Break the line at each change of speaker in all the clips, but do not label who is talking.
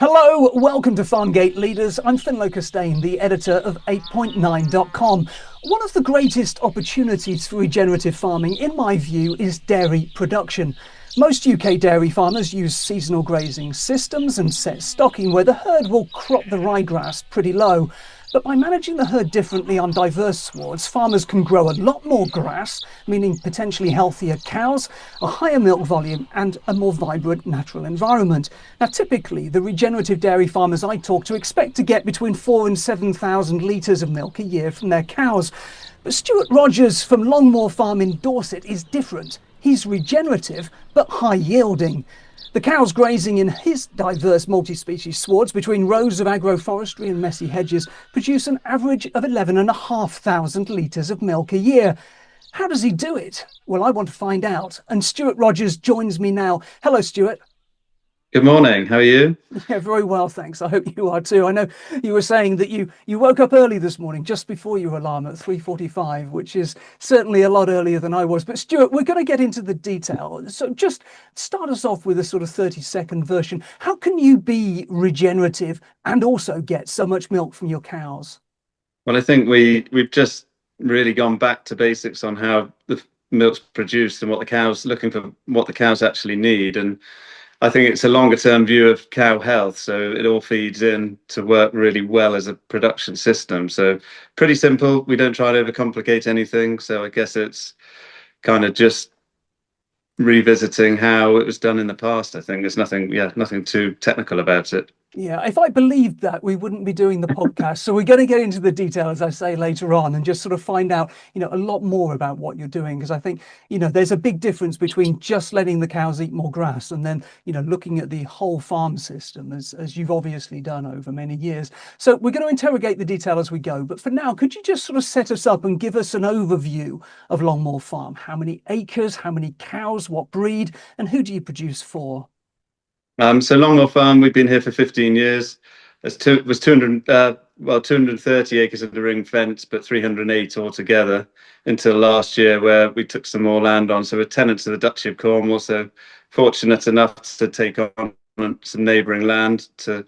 Hello, welcome to Farmgate Leaders. I'm Costain, the editor of 8.9.com. One of the greatest opportunities for regenerative farming, in my view, is dairy production. Most UK dairy farmers use seasonal grazing systems and set stocking where the herd will crop the ryegrass pretty low. But by managing the herd differently on diverse swards, farmers can grow a lot more grass, meaning potentially healthier cows, a higher milk volume and a more vibrant natural environment. Now, typically, the regenerative dairy farmers I talk to expect to get between 4,000 and 7,000 litres of milk a year from their cows. But Stuart Rogers from Longmoor Farm in Dorset is different. He's regenerative, but high yielding. The cows grazing in his diverse multi-species swards between rows of agroforestry and messy hedges produce an average of 11,500 litres of milk a year. How does he do it? Well, I want to find out. And Stuart Rogers joins me now. Hello, Stuart.
Good morning. How are you?
Yeah, very well, thanks. I hope you are too. I know you were saying that you woke up early this morning, just before your alarm at 3:45, which is certainly a lot earlier than I was. But Stuart, we're going to get into the detail. So just start us off with a sort of 30-second version. How can you be regenerative and also get so much milk from your cows?
Well, I think we've just really gone back to basics on how the milk's produced and what the cows actually need. And I think it's a longer term view of cow health. So it all feeds in to work really well as a production system. So pretty simple. We don't try to overcomplicate anything. So I guess it's kind of just revisiting how it was done in the past. I think there's nothing too technical about it.
Yeah, if I believed that, we wouldn't be doing the podcast. So we're going to get into the detail, as I say, later on, and just sort of find out, a lot more about what you're doing. Because I think, there's a big difference between just letting the cows eat more grass and then, looking at the whole farm system, as you've obviously done over many years. So we're going to interrogate the detail as we go. But for now, could you just sort of set us up and give us an overview of Longmoor Farm? How many acres, how many cows, what breed, and who do you produce for?
So Longmoor Farm, we've been here for 15 years. It was 230 acres of the ring fence, but 308 altogether until last year, where we took some more land on. So we're tenants of the Duchy of Cornwall, so fortunate enough to take on some neighbouring land to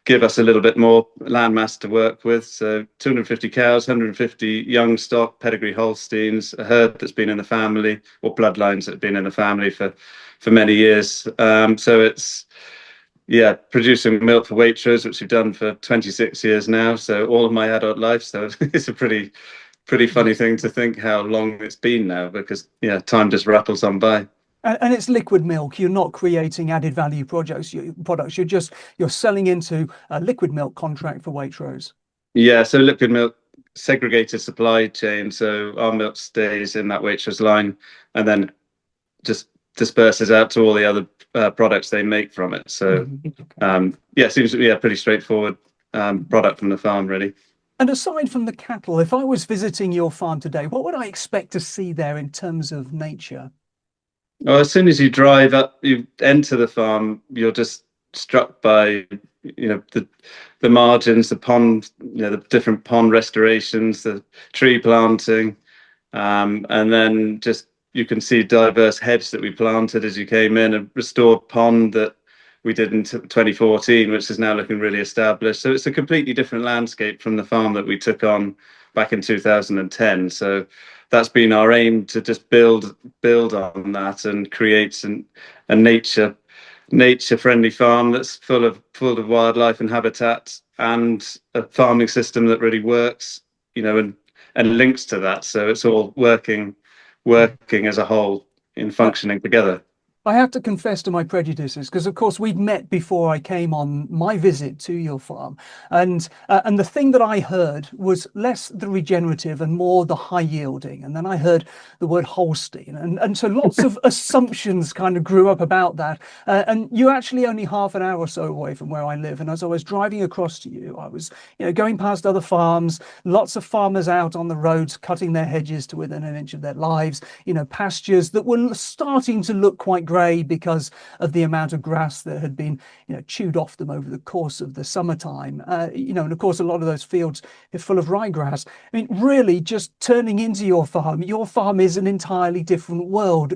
give us a little bit more land mass to work with. So 250 cows, 150 young stock, pedigree Holsteins, a herd that's been in the family, or bloodlines that have been in the family for many years. So it's producing milk for Waitrose, which we've done for 26 years now. So all of my adult life. So it's a pretty funny thing to think how long it's been now, because time just rattles on by.
And it's liquid milk. You're not creating added value products. You're selling into a liquid milk contract for Waitrose.
Yeah, so liquid milk, segregated supply chain. So our milk stays in that Waitrose line and then just disperses out to all the other products they make from it. So it seems to be a pretty straightforward product from the farm, really.
And aside from the cattle, if I was visiting your farm today, what would I expect to see there in terms of nature?
Well, as soon as you drive up, you enter the farm, you're just struck by the margins, the pond, the different pond restorations, the tree planting, and then just you can see diverse hedge that we planted as you came in, a restored pond that we did in 2014, which is now looking really established. So it's a completely different landscape from the farm that we took on back in 2010. So that's been our aim, to just build on that and create a nature friendly farm that's full of wildlife and habitat, and a farming system that really works, and links to that. So it's all working as a whole in functioning together.
I have to confess to my prejudices, because of course we'd met before I came on my visit to your farm, and the thing that I heard was less the regenerative and more the high yielding, and then I heard the word Holstein, and so lots of assumptions kind of grew up about that. And you're actually only half an hour or so away from where I live, and as I was driving across to you, I was going past other farms, lots of farmers out on the roads cutting their hedges to within an inch of their lives, pastures that were starting to look quite grey because of the amount of grass that had been, chewed off them over the course of the summertime. And of course, a lot of those fields are full of ryegrass. I mean, really, just turning into your farm is an entirely different world.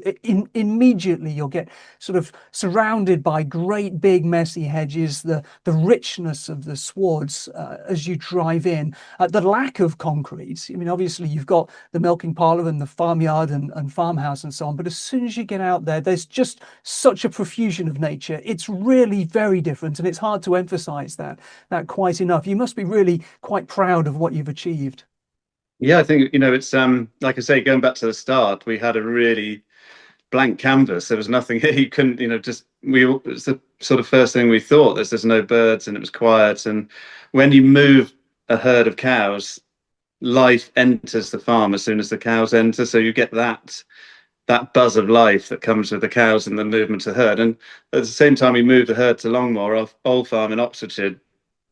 Immediately, you'll get sort of surrounded by great big messy hedges, the richness of the swards as you drive in, the lack of concrete. I mean, obviously, you've got the milking parlour and the farmyard and farmhouse and so on, but as soon as you get out there, there's just such a profusion of nature. It's really very different, and it's hard to emphasize that quite enough. You must be really quite proud of what you've achieved.
Yeah, I think, it's like I say, going back to the start, we had a really blank canvas. There was nothing here. You couldn't, just it was the sort of first thing we thought. There's no birds and it was quiet. And when you move a herd of cows, life enters the farm as soon as the cows enter. So you get that buzz of life that comes with the cows and the movement of the herd. And at the same time, we moved the herd to Longmoor, our old farm in Oxfordshire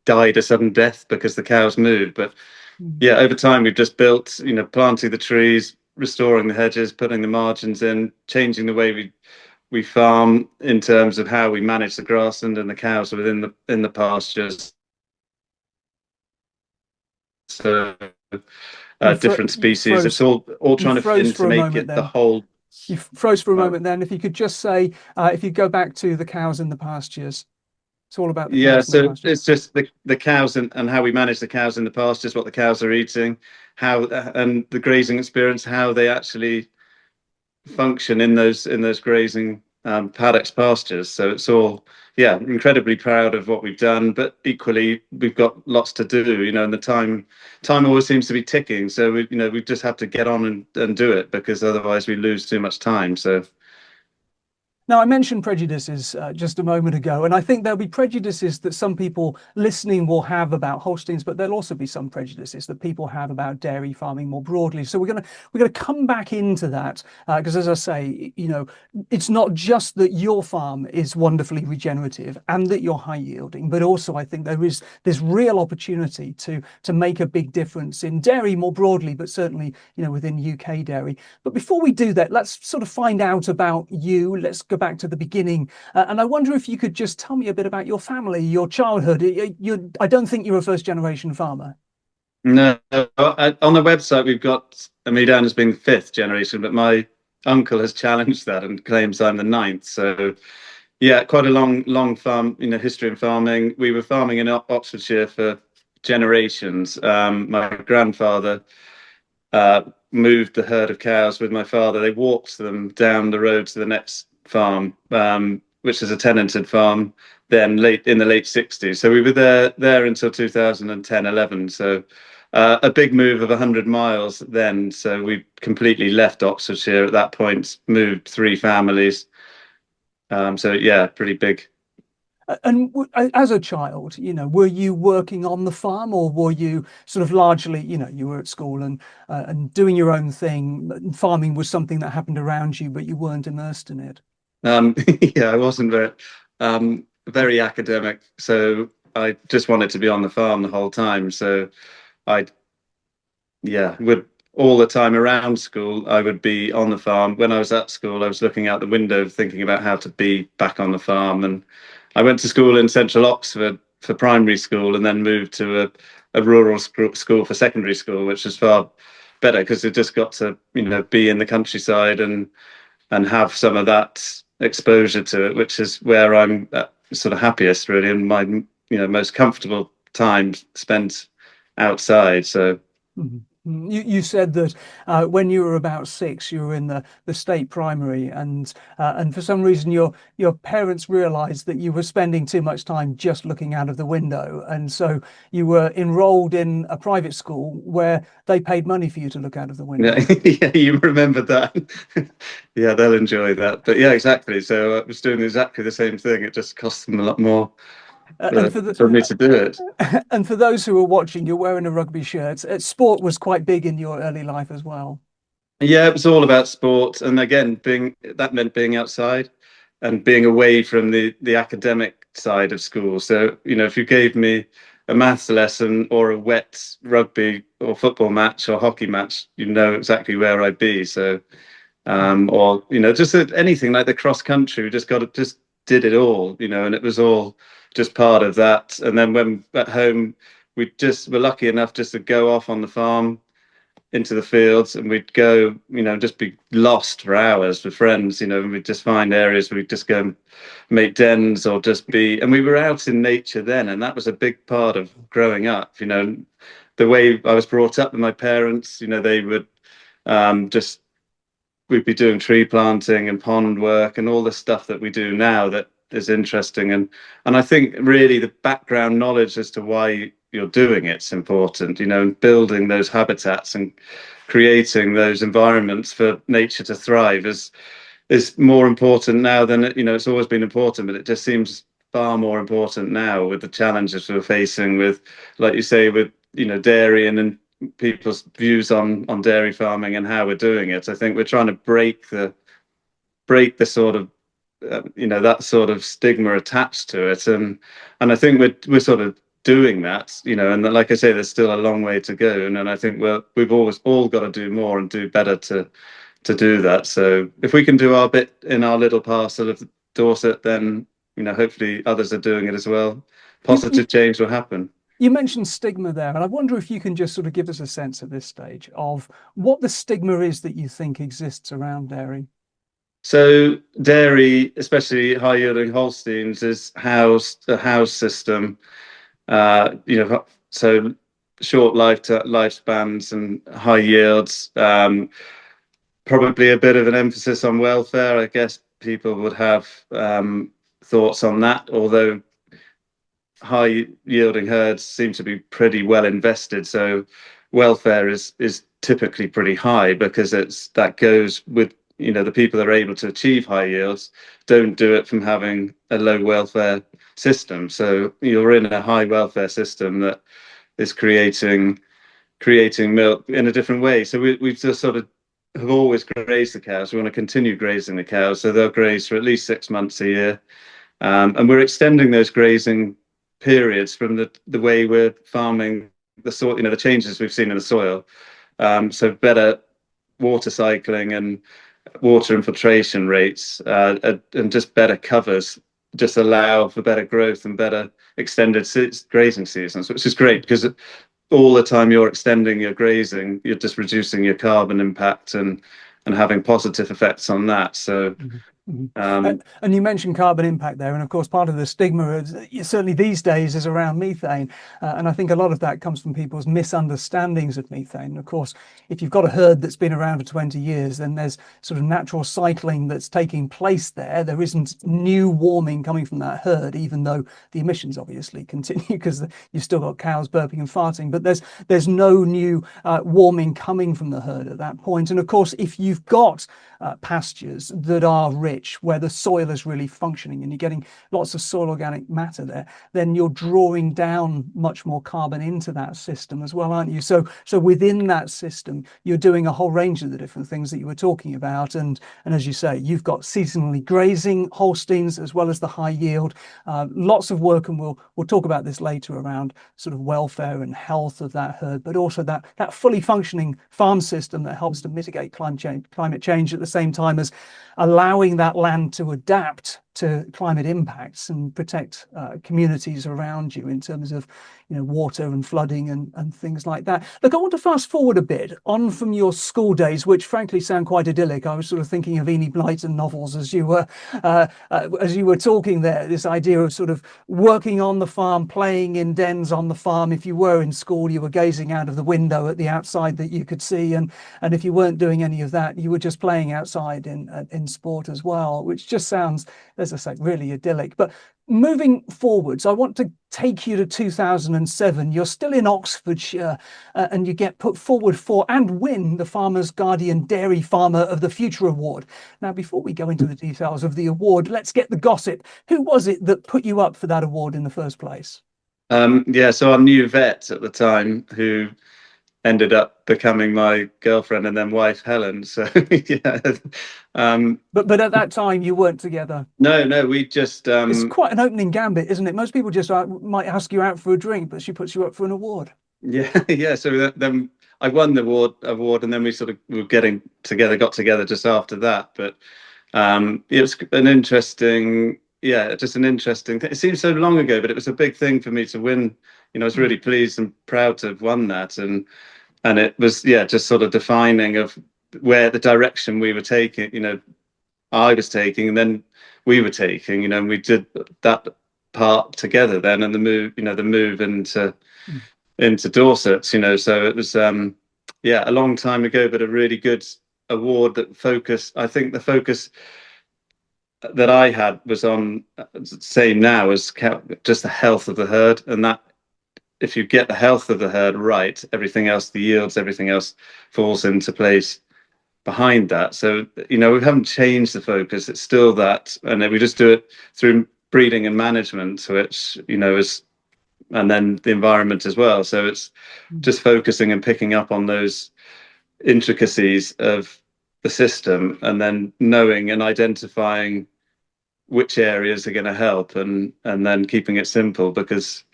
died a sudden death because the cows moved. But
Mm.
yeah, over time we've just built, planting the trees, restoring the hedges, putting the margins in, changing the way we farm in terms of how we manage the grassland and the cows within the pastures. So different
You
species. It's
froze.
all
You
trying to fit
froze
in
for
to
a
make
moment
it the
then.
whole.
You froze for a
Uh,
moment then. If you could just say, if you go back to the cows in the pastures, it's all about the
yeah,
cows in the
so
pastures.
it's just the cows and how we manage the cows in the pastures, what the cows are eating, how and the grazing experience, how they actually function in those grazing paddocks pastures. So it's all, yeah, incredibly proud of what we've done, but equally we've got lots to do, and the time always seems to be ticking. So we just have to get on and do it, because otherwise we lose too much time. So
Now, I mentioned prejudices just a moment ago, and I think there'll be prejudices that some people listening will have about Holsteins, but there'll also be some prejudices that people have about dairy farming more broadly. So we're gonna come back into that because, as I say, it's not just that your farm is wonderfully regenerative and that you're high yielding, but also I think there is this real opportunity to make a big difference in dairy more broadly, but certainly within UK dairy. But before we do that, let's sort of find out about you. Let's go back to the beginning. And I wonder if you could just tell me a bit about your family, your childhood. I don't think you're a first generation farmer.
no, on the website we've got me down as being fifth generation, but my uncle has challenged that and claims I'm the ninth. So yeah, quite a long farm, history in farming. We were farming in Oxfordshire for generations. My grandfather moved the herd of cows with my father. They walked them down the road to the next farm, which is a tenanted farm. Then late in the late 60s. So we were there until 2010, 11. So a big move of 100 miles then. So we completely left Oxfordshire at that point, moved three families. So yeah, pretty big.
And as a child, were you working on the farm, or were you sort of largely, you were at school and doing your own thing? Farming was something that happened around you, but you weren't immersed in it.
Yeah, I wasn't very academic, so I just wanted to be on the farm the whole time. So I, yeah, would all the time around school, I would be on the farm. When I was at school, I was looking out the window thinking about how to be back on the farm. And I went to school in central Oxford for primary school, and then moved to a rural school for secondary school, which was far better because it just got to, be in the countryside and have some of that exposure to it, which is where I'm sort of happiest, really, and my most comfortable time spent outside. So
Mhm. You said that when you were about six, you were in the state primary, and for some reason your parents realised that you were spending too much time just looking out of the window, and so you were enrolled in a private school where they paid money for you to look out of the
yeah,
window.
yeah, you remember that. Yeah, they'll enjoy that. But yeah, exactly. So I was doing exactly the same thing. It just cost them a lot more
And for the
for me to do it.
and for those who are watching, you're wearing a rugby shirt. Sport was quite big in your early life as well.
Yeah, it was all about sport, and again, being that meant being outside and being away from the academic side of school. So, if you gave me a maths lesson or a wet rugby or football match or hockey match, you know exactly where I'd be. So, or just anything like the cross country. We just did it all, and it was all just part of that. And then when at home, we just were lucky enough just to go off on the farm into the fields, and we'd go, just be lost for hours with friends, and we'd just find areas where we'd just go and make dens or just be, and we were out in nature then, and that was a big part of growing up. The way I was brought up with my parents, they would just we'd be doing tree planting and pond work and all the stuff that we do now that is interesting. And I think really the background knowledge as to why you're doing it's important, and building those habitats and creating those environments for nature to thrive is more important now than it's always been important, but it just seems far more important now with the challenges we're facing with, like you say, with dairy and people's views on dairy farming and how we're doing it. I think we're trying to break the sort of that sort of stigma attached to it, and I think we're sort of doing that, and like I say, there's still a long way to go, and I think we've always all got to do more and do better to do that. So if we can do our bit in our little parcel of Dorset, then hopefully others are doing it as well.
You
Positive change will happen.
you mentioned stigma there, and I wonder if you can just sort of give us a sense at this stage of what the stigma is that you think exists around dairy.
So dairy, especially high yielding Holsteins, is housed a house system. So short lifespans and high yields. Probably a bit of an emphasis on welfare. I guess people would have thoughts on that, although high yielding herds seem to be pretty well invested. So welfare is typically pretty high because that goes with the people that are able to achieve high yields don't do it from having a low welfare system. So you're in a high welfare system that is creating milk in a different way. So we've just sort of have always grazed the cows. We want to continue grazing the cows, so they'll graze for at least 6 months a year, and we're extending those grazing periods from the way we're farming the soil. The changes we've seen in the soil. So better water cycling and water infiltration rates, and just better covers just allow for better growth and better extended grazing seasons, which is great because all the time you're extending your grazing, you're just reducing your carbon impact and having positive effects on that. So
Mhm. Mhm.
um,
And you mentioned carbon impact there, and of course, part of the stigma, certainly these days, is around methane. And I think a lot of that comes from people's misunderstandings of methane. And of course, if you've got a herd that's been around for 20 years, then there's sort of natural cycling that's taking place there. There isn't new warming coming from that herd, even though the emissions obviously continue because you've still got cows burping and farting. But there's no new warming coming from the herd at that point. And of course, if you've got pastures that are rich, where the soil is really functioning and you're getting lots of soil organic matter there, then you're drawing down much more carbon into that system as well, aren't you? So within that system, you're doing a whole range of the different things that you were talking about. And as you say, you've got seasonally grazing Holsteins as well as the high yield. Lots of work, and we'll talk about this later around sort of welfare and health of that herd, but also that fully functioning farm system that helps to mitigate climate change at the same time as allowing that land to adapt to climate impacts and protect communities around you in terms of water and flooding and things like that. Look, I want to fast forward a bit on from your school days, which frankly sound quite idyllic. I was sort of thinking of Enid Blyton novels as you were talking there. This idea of sort of working on the farm, playing in dens on the farm. If you were in school, you were gazing out of the window at the outside that you could see, and if you weren't doing any of that, you were just playing outside in sport as well, which just sounds, as I say, really idyllic. But moving forwards, I want to take you to 2007. You're still in Oxfordshire, and you get put forward for and win the Farmer's Guardian Dairy Farmer of the Future Award. Now, before we go into the details of the award, let's get the gossip. Who was it that put you up for that award in the first place?
yeah, so I knew vet at the time who ended up becoming my girlfriend and then wife, Helen. So yeah,
But at that time, you weren't together.
no, we just
It's quite an opening gambit, isn't it? Most people just might ask you out for a drink, but she puts you up for an award.
Yeah, yeah. So then I won the award, and then we sort of were getting together, got together just after that. But it was an interesting, yeah, just an interesting thing. It seems so long ago, but it was a big thing for me to win. I was
Mm.
really pleased and proud to have won that, and it was, yeah, just sort of defining of where the direction we were taking. I was taking, and then we were taking. And we did that part together then, and the move
Mm.
into Dorset. So it was, yeah, a long time ago, but a really good award that focused. I think the focus that I had was on same now as just the health of the herd, and that if you get the health of the herd right, everything else, the yields, everything else falls into place behind that. So we haven't changed the focus; it's still that, and then we just do it through breeding and management, which is, and then the environment as well. So it's
Mm.
just focusing and picking up on those intricacies of the system, and then knowing and identifying which areas are going to help, and then keeping it simple, because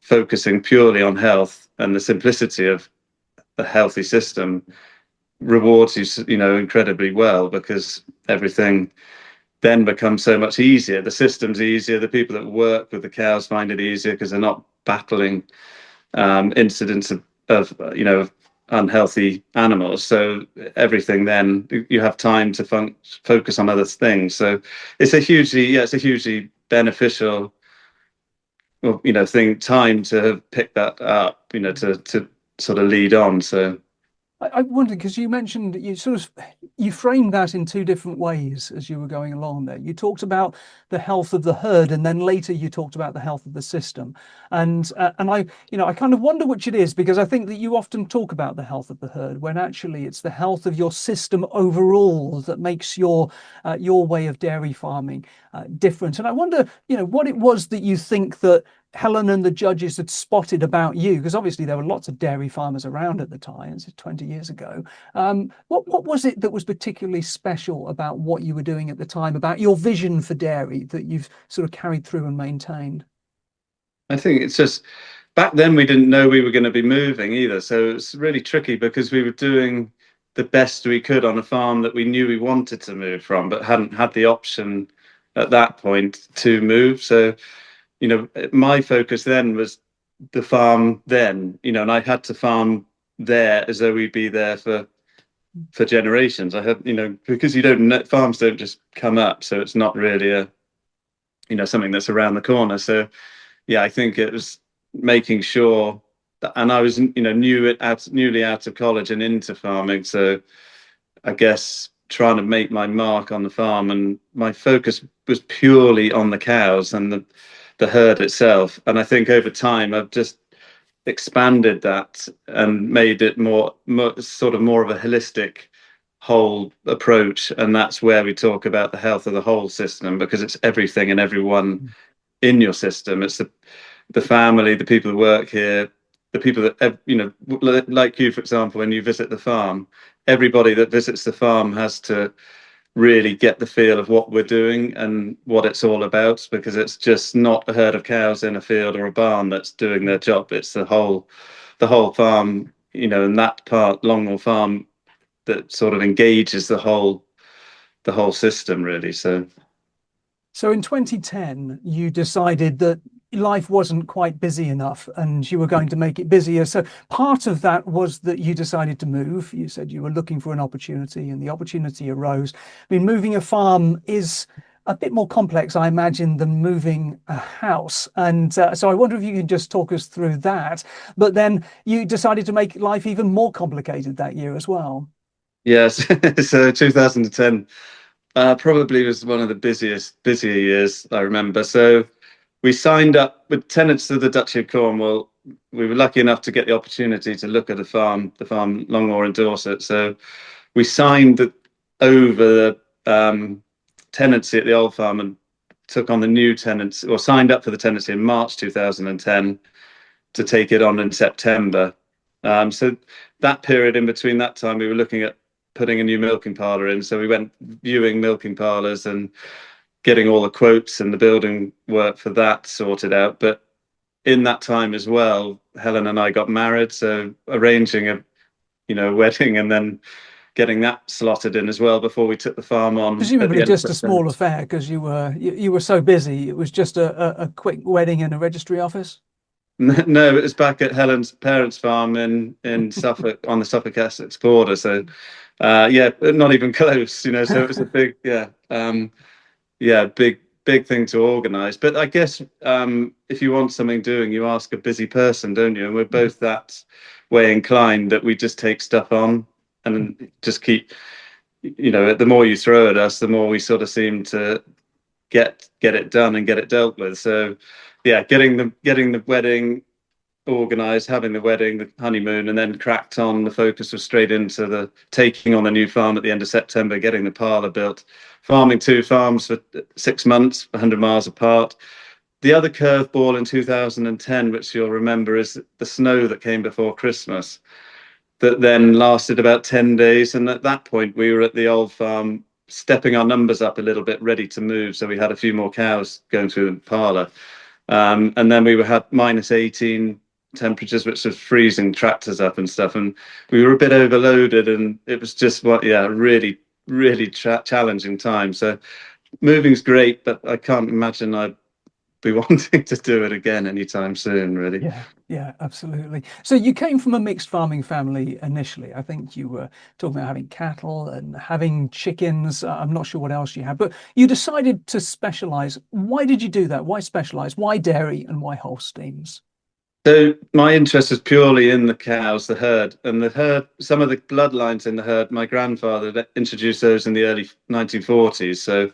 focusing purely on health and the simplicity of a healthy system rewards you incredibly well, because everything then becomes so much easier. The system's easier. The people that work with the cows find it easier because they're not battling incidents of unhealthy animals. So everything, then you have time to focus on other things. So it's a hugely beneficial, well, time to have picked that up, to sort of lead on. So
I wondered because you mentioned you framed that in two different ways as you were going along there. You talked about the health of the herd, and then later you talked about the health of the system. And I kind of wonder which it is, because I think that you often talk about the health of the herd when actually it's the health of your system overall that makes your way of dairy farming different. And I wonder, what it was that you think that Helen and the judges had spotted about you, because obviously there were lots of dairy farmers around at the time. It's 20 years ago. What was it that was particularly special about what you were doing at the time, about your vision for dairy that you've sort of carried through and maintained?
I think it's just, back then we didn't know we were going to be moving either. So it's really tricky, because we were doing the best we could on a farm that we knew we wanted to move from, but hadn't had the option at that point to move. So, my focus then was the farm then, and I had to farm there as though we'd be there for generations. I had, because you don't know, farms don't just come up, so it's not really something that's around the corner. So yeah, I think it was making sure that, and I was, newly out of college and into farming. So I guess trying to make my mark on the farm, and my focus was purely on the cows and the herd itself. And I think over time I've just expanded that and made it sort of more of a holistic whole approach. And that's where we talk about the health of the whole system, because it's everything and everyone in your system. It's the family, the people who work here, the people that, like you, for example, when you visit the farm, everybody that visits the farm has to really get the feel of what we're doing and what it's all about, because it's just not a herd of cows in a field or a barn that's doing their job. It's the whole farm, and that part, Longmoor Farm, that sort of engages the whole system, really.
So in 2010, you decided that life wasn't quite busy enough and you were going to make it busier. So part of that was that you decided to move. You said you were looking for an opportunity and the opportunity arose. I mean, moving a farm is a bit more complex, I imagine, than moving a house. And so I wonder if you can just talk us through that. But then you decided to make life even more complicated that year as well.
Yes. So 2010 probably was one of the busier years I remember. So we signed up with tenants of the Duchy of Cornwall. We were lucky enough to get the opportunity to look at the farm Longmoor in Dorset. So we signed over the tenancy at the old farm, and took on the new tenants, or signed up for the tenancy in March 2010 to take it on in September. So that period in between that time, we were looking at putting a new milking parlour in. So we went viewing milking parlours and getting all the quotes and the building work for that sorted out. But in that time as well, Helen and I got married, so arranging a wedding and then getting that slotted in as well before we took the farm on at the
Presumably
end of
just a
September.
small affair because you were so busy. It was just a quick wedding in a registry office.
No, it was back at Helen's parents' farm in Suffolk on the Suffolk Essex border. So, yeah, not even close, So it was a big, yeah, big thing to organise. But I guess if you want something doing, you ask a busy person, don't you? And we're both that way inclined that we just take stuff on and just keep, the more you throw at us, the more we sort of seem to get it done and get it dealt with. So, yeah, getting the wedding organised, having the wedding, the honeymoon, and then cracked on. The focus was straight into the taking on the new farm at the end of September, getting the parlour built, farming two farms for 6 months, 100 miles apart. The other curveball in 2010, which you'll remember, is the snow that came before Christmas, that then lasted about 10 days. And at that point, we were at the old farm, stepping our numbers up a little bit, ready to move. So we had a few more cows going through the parlour. And then had -18 temperatures, which was freezing tractors up and stuff. And we were a bit overloaded, and it was just really, really challenging time. So moving's great, but I can't imagine I'd be wanting to do it again anytime soon, really.
Yeah, yeah, absolutely. So you came from a mixed farming family initially. I think you were talking about having cattle and having chickens. I'm not sure what else you had, but you decided to specialize. Why did you do that? Why specialize? Why dairy and why Holsteins?
So my interest is purely in the cows, the herd, and the herd. Some of the bloodlines in the herd, my grandfather introduced those in the early 1940s. So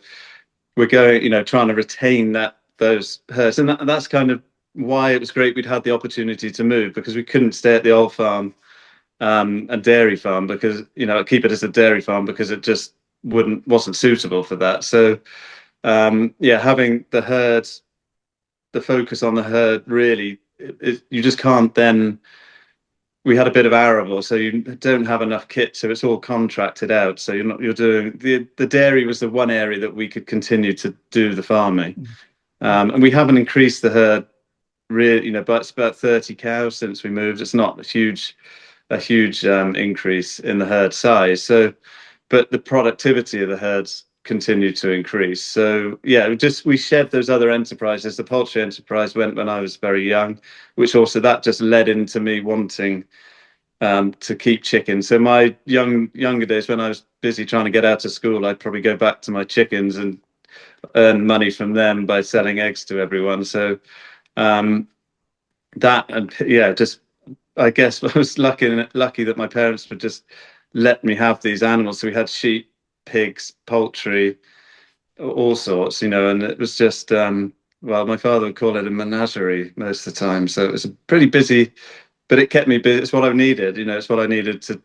we're going, trying to retain those herds, and that's kind of why it was great we'd had the opportunity to move, because we couldn't stay at the old farm, a dairy farm, because keep it as a dairy farm, because it just wasn't suitable for that. So yeah, having the herd, the focus on the herd, really, you just can't then. We had a bit of arable, so you don't have enough kit, so it's all contracted out. So you're doing the dairy was the one area that we could continue to do the farming. And we haven't increased the herd really, but it's about 30 cows since we moved. It's not a huge increase in the herd size. So, but the productivity of the herds continued to increase. So yeah, we shed those other enterprises. The poultry enterprise went when I was very young, which also that just led into me wanting to keep chickens. So my younger days, when I was busy trying to get out of school, I'd probably go back to my chickens and earn money from them by selling eggs to everyone. So um, that, and yeah, just I guess I was lucky that my parents would just let me have these animals. So we had sheep, pigs, poultry, all sorts, and it was just well, my father would call it a menagerie most of the time. So it was a pretty busy, but it kept me busy. It's what I needed, it's what I needed to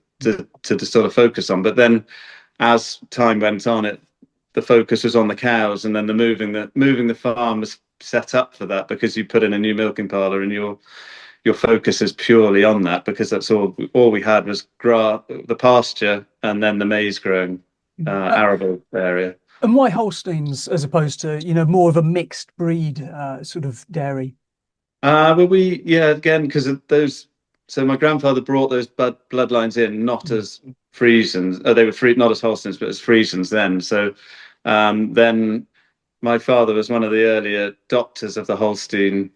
sort of focus on. But then as time went on, the focus was on the cows, and then the moving the farm was set up for that, because you put in a new milking parlour, and your focus is purely on that, because that's all we had was the pasture, and then the maize growing
Uh,
arable area.
and why Holsteins as opposed to, more of a mixed breed sort of dairy?
Well, yeah, again, because of those. So my grandfather brought those bloodlines in, not as Friesians. They were not as Holsteins, but as Friesians then. So then my father was one of the earlier doctors of the Holstein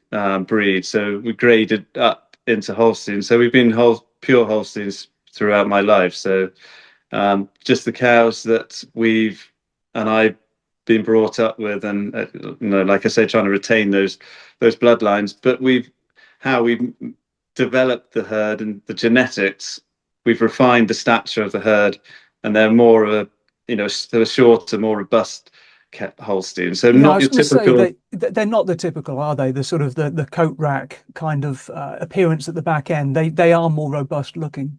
breed. So we graded up into Holstein. So we've been pure Holsteins throughout my life. So just the cows that I've been brought up with, and like I say, trying to retain those bloodlines. But how we've developed the herd and the genetics, we've refined the stature of the herd, and they're more of a, they're shorter, more robust Holstein. So
Yeah, I
not
was
your
going to say
typical.
they're not the typical, are they? The sort of the coat rack kind of appearance at the back end. They are more robust looking.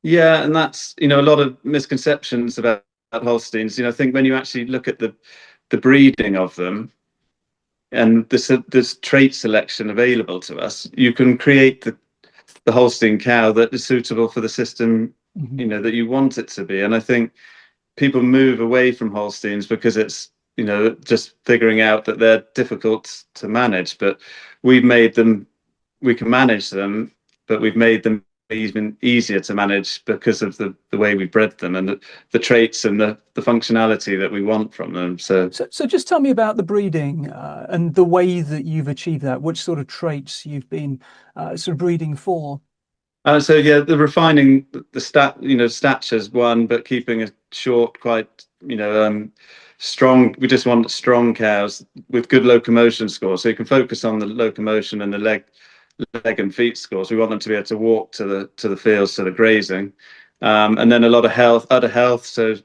Yeah, and that's a lot of misconceptions about Holsteins. I think when you actually look at the breeding of them, and this trait selection available to us, you can create the Holstein cow that is suitable for the system,
Mhm.
that you want it to be. And I think people move away from Holsteins because it's, just figuring out that they're difficult to manage. But we've made them we can manage them, but we've made them even easier to manage because of the way we bred them and the traits and the functionality that we want from them.
So just tell me about the breeding and the way that you've achieved that. Which sort of traits you've been sort of breeding for?
So yeah, the refining the stature's one, but keeping it short, quite strong. We just want strong cows with good locomotion scores, so you can focus on the locomotion and the leg and feet scores. We want them to be able to walk to the fields, to the grazing, and then a lot of other health, so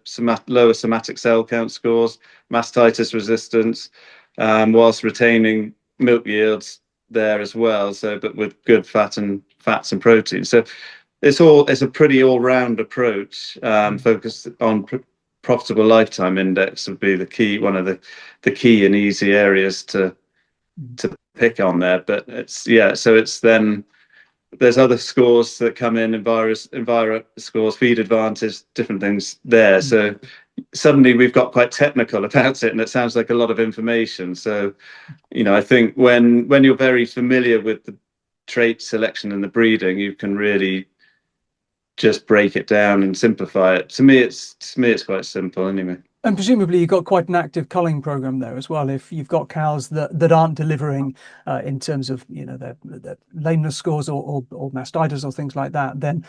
lower somatic cell count scores, mastitis resistance, whilst retaining milk yields there as well. So, but with good fats and proteins. So, it's a pretty all-round approach, focused on profitable lifetime index would be the key, one of the key and easy areas to pick on there. But so it's then there's other scores that come in, enviro scores, feed advantage, different things there. So suddenly we've got quite technical about it, and it sounds like a lot of information. So, I think when you're very familiar with the trait selection and the breeding, you can really just break it down and simplify it. To me, it's quite simple anyway.
And presumably you've got quite an active culling program there as well. If you've got cows that aren't delivering in terms of their lameness scores or mastitis or things like that, then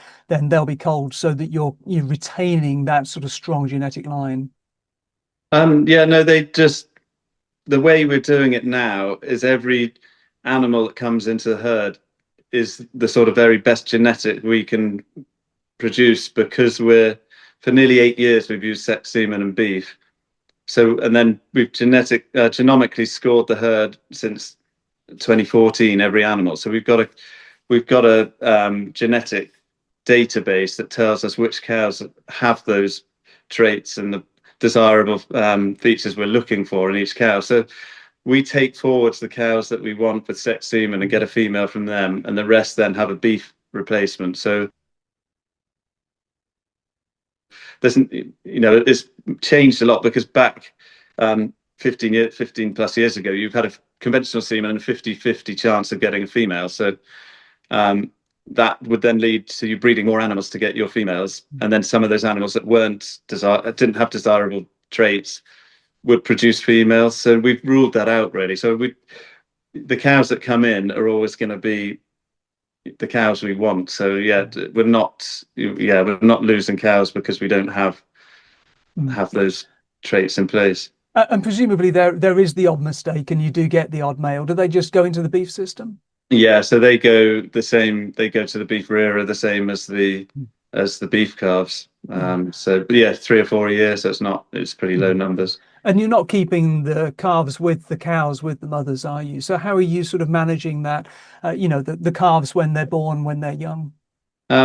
they'll be culled so that you're retaining that sort of strong genetic line.
Yeah, no, the way we're doing it now is every animal that comes into the herd is the sort of very best genetic we can produce, because for nearly 8 years we've used sex semen and beef. So, and then we've genomically scored the herd since 2014, every animal. So we've got a genetic database that tells us which cows have those traits and the desirable features we're looking for in each cow. So we take forwards the cows that we want with sex semen and get a female from them, and the rest then have a beef replacement. So it's changed a lot, because back 15 plus years ago, you've had a conventional semen and a 50-50 chance of getting a female. So that would then lead to you breeding more animals to get your females, and then some of those animals that didn't have desirable traits would produce females. So we've ruled that out really. So the cows that come in are always going to be the cows we want. So we're not losing cows because we don't have those traits in place.
And presumably there is the odd mistake, and you do get the odd male. Do they just go into the beef system?
Yeah, so they go the same. They go to the beef rearer the same as the beef calves. So yeah, 3 or 4 a year. So it's pretty low numbers.
And you're not keeping the calves with the cows with the mothers, are you? So how are you sort of managing that? The calves when they're born, when they're young.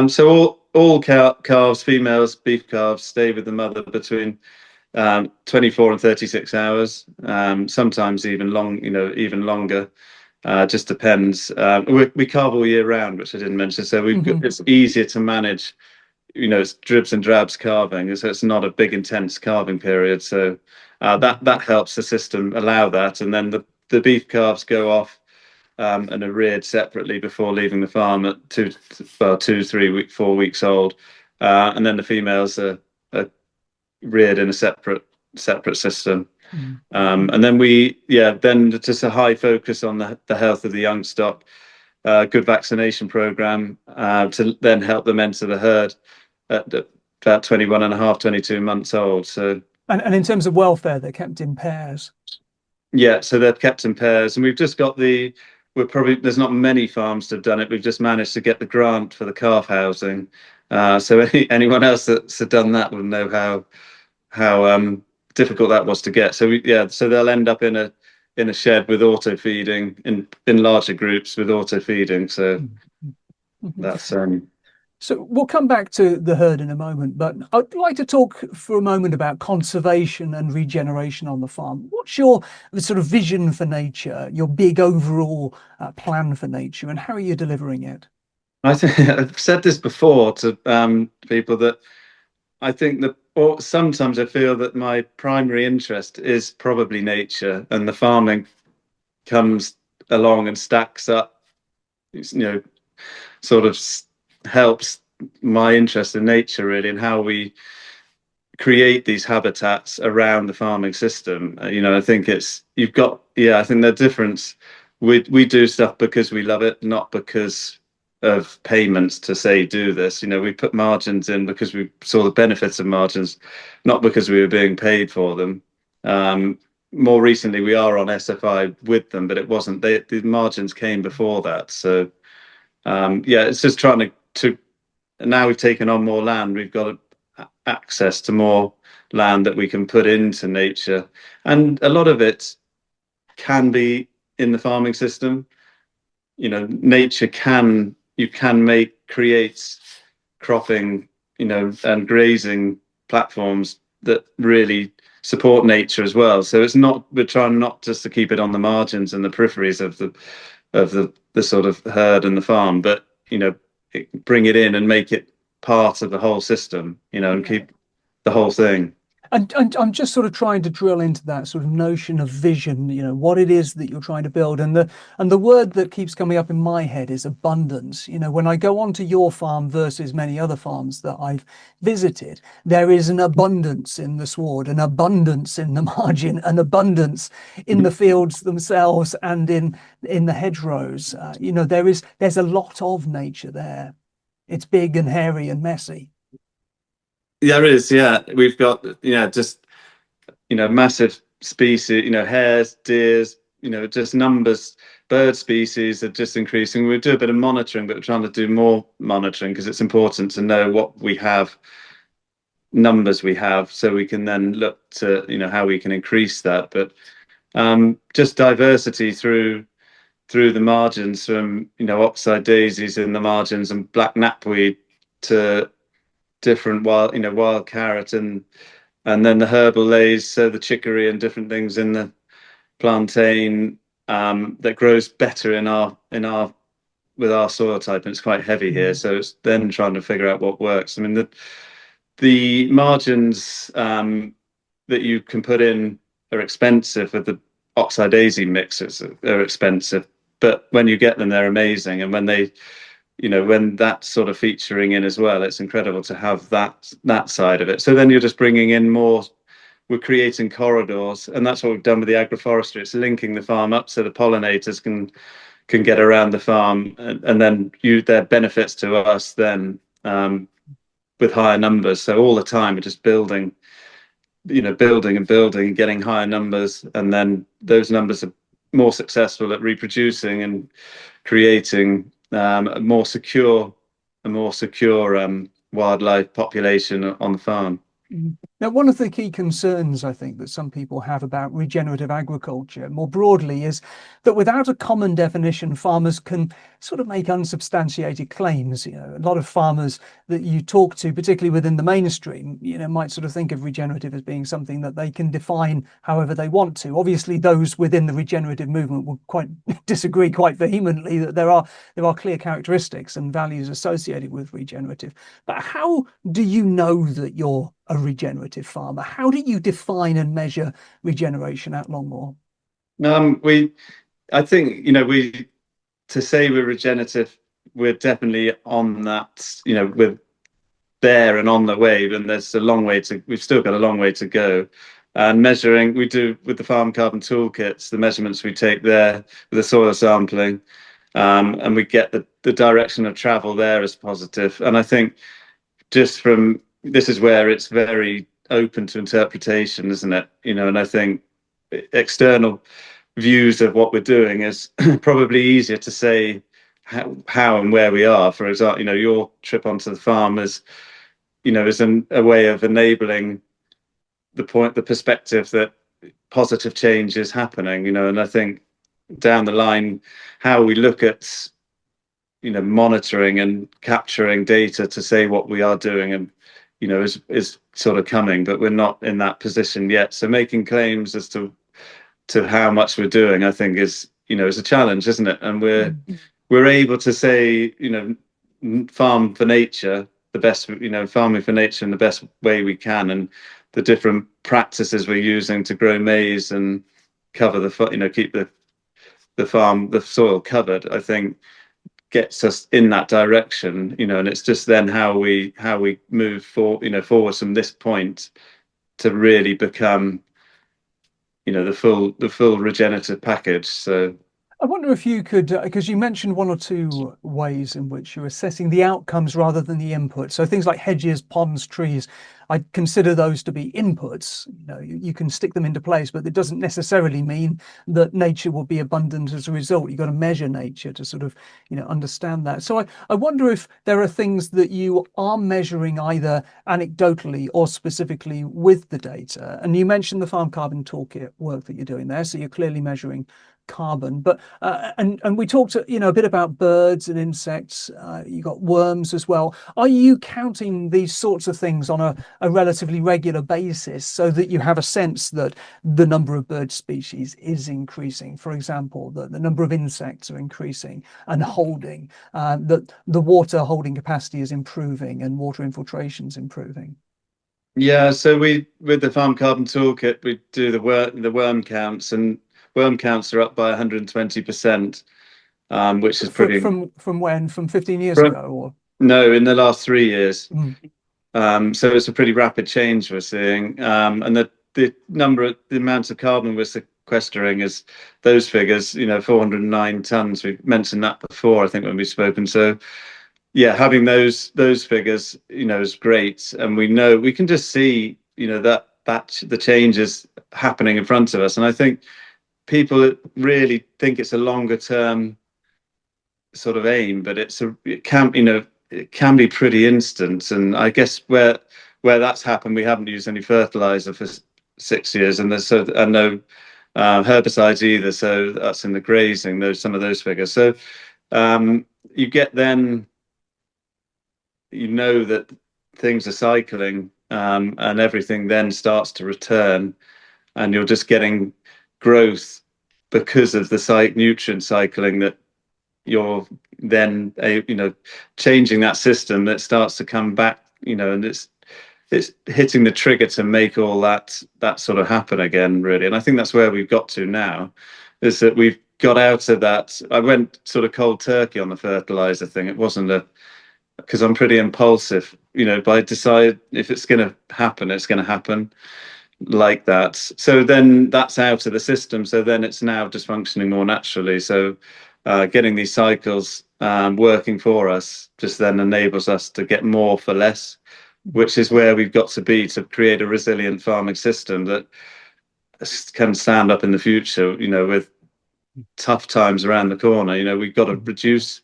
So all calves, females, beef calves, stay with the mother between 24 and 36 hours. Sometimes even longer. Just depends. We calve all year round, which I didn't mention. So it's easier to manage. It's dribs and drabs calving, so it's not a big intense calving period. So that helps the system allow that. And then the beef calves go off and are reared separately before leaving the farm at 2, 3 weeks, 4 weeks old, and then the females are reared in a separate system. And then then just a high focus on the health of the young stock, good vaccination program to then help them enter the herd at about 21 and a half, 22 months old. So
and in terms of welfare, they're kept in pairs.
Yeah, so they're kept in pairs, and we've just got there's not many farms that have done it. We've just managed to get the grant for the calf housing. So anyone else that's done that will know how difficult that was to get. So so they'll end up in a shed with auto feeding in larger groups with auto feeding. So that's
So we'll come back to the herd in a moment, but I'd like to talk for a moment about conservation and regeneration on the farm. What's your sort of vision for nature, your big overall plan for nature, and how are you delivering it?
I think I've said this before to people, that I think or sometimes I feel that my primary interest is probably nature, and the farming comes along and stacks up you know, sort of helps my interest in nature really, and how we create these habitats around the farming system. I think I think the difference. We do stuff because we love it, not because of payments to say do this. We put margins in because we saw the benefits of margins, not because we were being paid for them. More recently, we are on SFI with them, but it wasn't. The margins came before that. So yeah, it's just trying to. Now we've taken on more land. We've got access to more land that we can put into nature, and a lot of it can be in the farming system. Nature can you can create cropping, and grazing platforms that really support nature as well. So we're trying not just to keep it on the margins and the peripheries of the sort of herd and the farm, but bring it in and make it part of the whole system, and keep the whole thing.
And I'm just sort of trying to drill into that sort of notion of vision, what it is that you're trying to build. And the word that keeps coming up in my head is abundance. When I go onto your farm versus many other farms that I've visited, there is an abundance in the sward, an abundance in the margin, an abundance in the fields themselves and in the hedgerows. There's a lot of nature there. It's big and hairy and messy.
There is, yeah. We've got, just, massive species, hares, deers, just numbers, bird species are just increasing. We do a bit of monitoring, but we're trying to do more monitoring because it's important to know what we have, numbers we have, so we can then look to, how we can increase that. But just diversity through the margins, from, oxeye daisies in the margins and black knapweed to different wild carrot, and then the herbal lays, so the chicory and different things in the plantain, that grows better in our with our soil type, and it's quite heavy here, so it's then trying to figure out what works. I mean, the margins that you can put in are expensive. With the oxeye daisy mixes are expensive, but when you get them, they're amazing. And when that's sort of featuring in as well, it's incredible to have that side of it. So then you're just bringing in more. We're creating corridors, and that's what we've done with the agroforestry. It's linking the farm up so the pollinators can get around the farm, and then their benefits to us then, with higher numbers. So all the time we're just building and building and getting higher numbers, and then those numbers are more successful at reproducing and creating a more secure wildlife population on the farm.
Now, one of the key concerns I think that some people have about regenerative agriculture more broadly is that without a common definition, farmers can sort of make unsubstantiated claims. A lot of farmers that you talk to, particularly within the mainstream, might sort of think of regenerative as being something that they can define however they want to. Obviously, those within the regenerative movement will quite disagree quite vehemently that there are clear characteristics and values associated with regenerative. But how do you know that you're a regenerative farmer? How do you define and measure regeneration at Longmoor?
I think, to say we're regenerative, we're definitely on that. We're there and on the way, and we've still got a long way to go. And measuring, we do with the farm carbon toolkits, the measurements we take there with the soil sampling, and we get the direction of travel there as positive. And I think this is where it's very open to interpretation, isn't it? And I think external views of what we're doing is probably easier to say how and where we are. For example, your trip onto the farm is a way of enabling the perspective that positive change is happening. And I think down the line, how we look at monitoring and capturing data to say what we are doing, and is sort of coming, but we're not in that position yet. So making claims as to how much we're doing, I think is a challenge, isn't it? And we're able to say, farm for nature, the best, farming for nature in the best way we can, and the different practices we're using to grow maize and cover keep the soil covered. I think gets us in that direction, and it's just then how we move forward from this point to really become, the full regenerative package. So
I wonder if you could, because you mentioned one or two ways in which you're assessing the outcomes rather than the input. So things like hedges, ponds, trees, I consider those to be inputs. You can stick them into place, but it doesn't necessarily mean that nature will be abundant as a result. You've got to measure nature to sort of, understand that. So I wonder if there are things that you are measuring either anecdotally or specifically with the data. And you mentioned the Farm Carbon Toolkit work that you're doing there. So you're clearly measuring carbon, but and we talked a bit about birds and insects. You got worms as well. Are you counting these sorts of things on a relatively regular basis so that you have a sense that the number of bird species is increasing, for example, that the number of insects are increasing and holding, that the water holding capacity is improving and water infiltration is improving?
yeah, so with the Farm Carbon Toolkit, we do the worm counts, and worm counts are up by 120%, which is pretty.
From when? From 15 years
From,
ago, or?
no, in the last 3 years.
Mm.
So it's a pretty rapid change we're seeing, and the amount of carbon we're sequestering is those figures. 409 tons. We mentioned that before, I think, when we've spoken. So yeah, having those figures, is great, and we can just see, that the change is happening in front of us, and I think people really think it's a longer term sort of aim, but it can be pretty instant. And I guess where that's happened, we haven't used any fertilizer for 6 years, and no herbicides either. So that's in the grazing. Some of those figures. So you get then that things are cycling, and everything then starts to return, and you're just getting growth because of the nutrient cycling, that you're then changing that system that starts to come back, and it's hitting the trigger to make all that sort of happen again, really. And I think that's where we've got to now, is that we've got out of that. I went sort of cold turkey on the fertilizer thing. It wasn't because I'm pretty impulsive, but I decide if it's going to happen, it's going to happen like that. So then that's out of the system. So then it's now just functioning more naturally. So getting these cycles working for us just then enables us to get more for less, which is where we've got to be to create a resilient farming system that can stand up in the future, with tough times around the corner. We've got to reduce,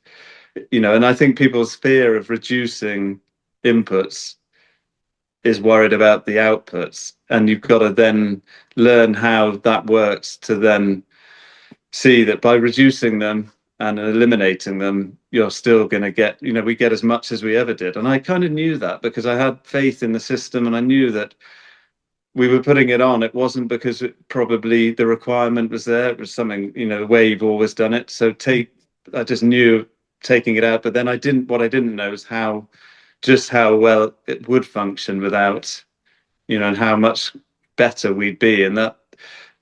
and I think people's fear of reducing inputs is worried about the outputs, and you've got to then learn how that works to then see that by reducing them and eliminating them, you're still going to get, we get as much as we ever did. And I kind of knew that because I had faith in the system, and I knew that we were putting it on. It wasn't because probably the requirement was there. It was something, the way you've always done it. So I just knew taking it out, but then what I didn't know is just how well it would function without, and how much better we'd be. And that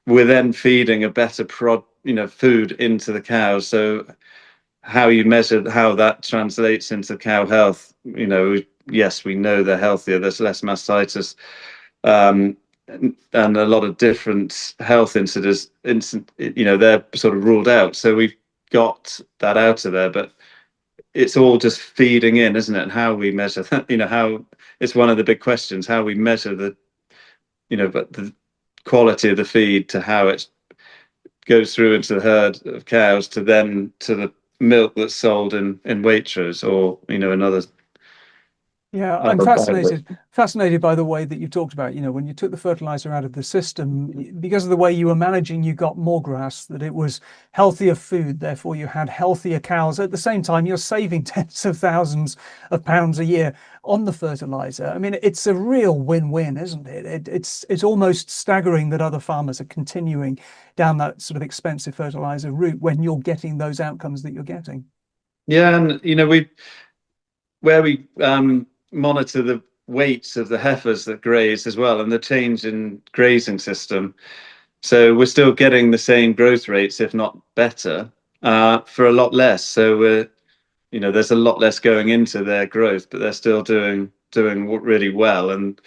we're then feeding a better food into the cows. So how you measure how that translates into cow health, yes, we know they're healthier. There's less mastitis, and a lot of different health incidents, they're sort of ruled out. So we've got that out of there, but it's all just feeding in, isn't it? And how we measure that, how it's one of the big questions, how we measure but the quality of the feed to how it goes through into the herd of cows to the milk that's sold in Waitrose or, in other.
Yeah, I'm fascinated by the way that you talked about, when you took the fertilizer out of the system, because of the way you were managing, you got more grass, that it was healthier food, therefore you had healthier cows. At the same time, you're saving tens of thousands of pounds a year on the fertilizer. I mean, it's a real win-win, isn't it? It's almost staggering that other farmers are continuing down that sort of expensive fertilizer route when you're getting those outcomes that you're getting.
Yeah, and we monitor the weights of the heifers that graze as well, and the change in grazing system. So we're still getting the same growth rates, if not better, for a lot less. So there's a lot less going into their growth, but they're still doing really well, and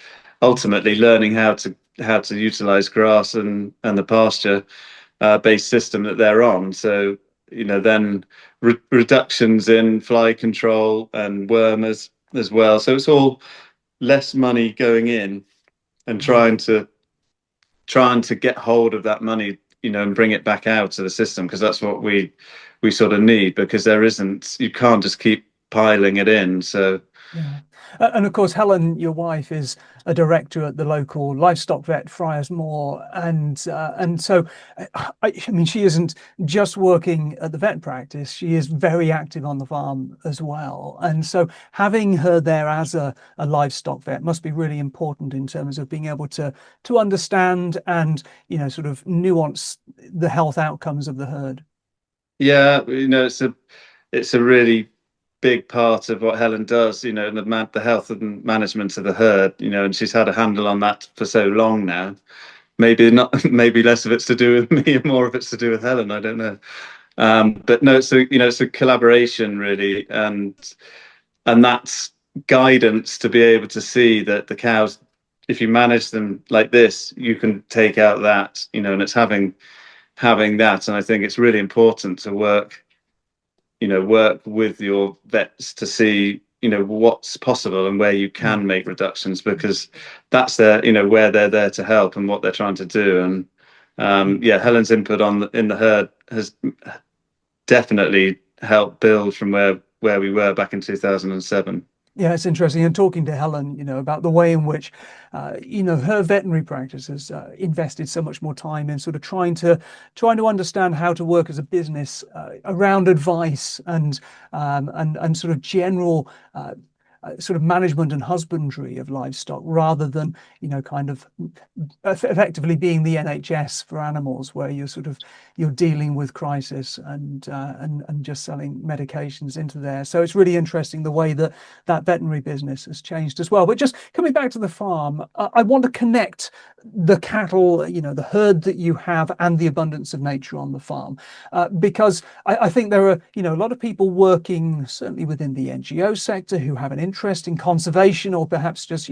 ultimately learning how to utilize grass and the pasture based system that they're on. So then reductions in fly control and worm as well. So it's all less money going in and trying to get hold of that money, and bring it back out to the system, because that's what we sort of need, because you can't just keep piling it in. So
Yeah. And of course, Helen, your wife, is a director at the local livestock vet, Friars Moor, and so I mean, she isn't just working at the vet practice; she is very active on the farm as well. And so, having her there as a livestock vet must be really important in terms of being able to understand and sort of nuance the health outcomes of the herd.
yeah, it's a really big part of what Helen does, and the health and management of the herd, and she's had a handle on that for so long now. Maybe not, maybe less of it's to do with me and more of it's to do with Helen. I don't know. But no, it's a collaboration really, and that's guidance to be able to see that the cows, if you manage them like this, you can take out that, and it's having that. And I think it's really important to work with your vets to see what's possible and where you
Mm.
can make reductions, because that's where they're there to help and what they're trying to do. And yeah, Helen's input in the herd has definitely helped build from where we were back in 2007.
Yeah, it's interesting. And talking to Helen, about the way in which, her veterinary practice has invested so much more time in sort of trying to understand how to work as a business around advice and sort of general sort of management and husbandry of livestock, rather than kind of effectively being the NHS for animals, where you're dealing with crisis and just selling medications into there. So it's really interesting the way that veterinary business has changed as well. But just coming back to the farm, I want to connect the cattle, the herd that you have, and the abundance of nature on the farm, because I think there are a lot of people working certainly within the NGO sector who have an interest in conservation, or perhaps just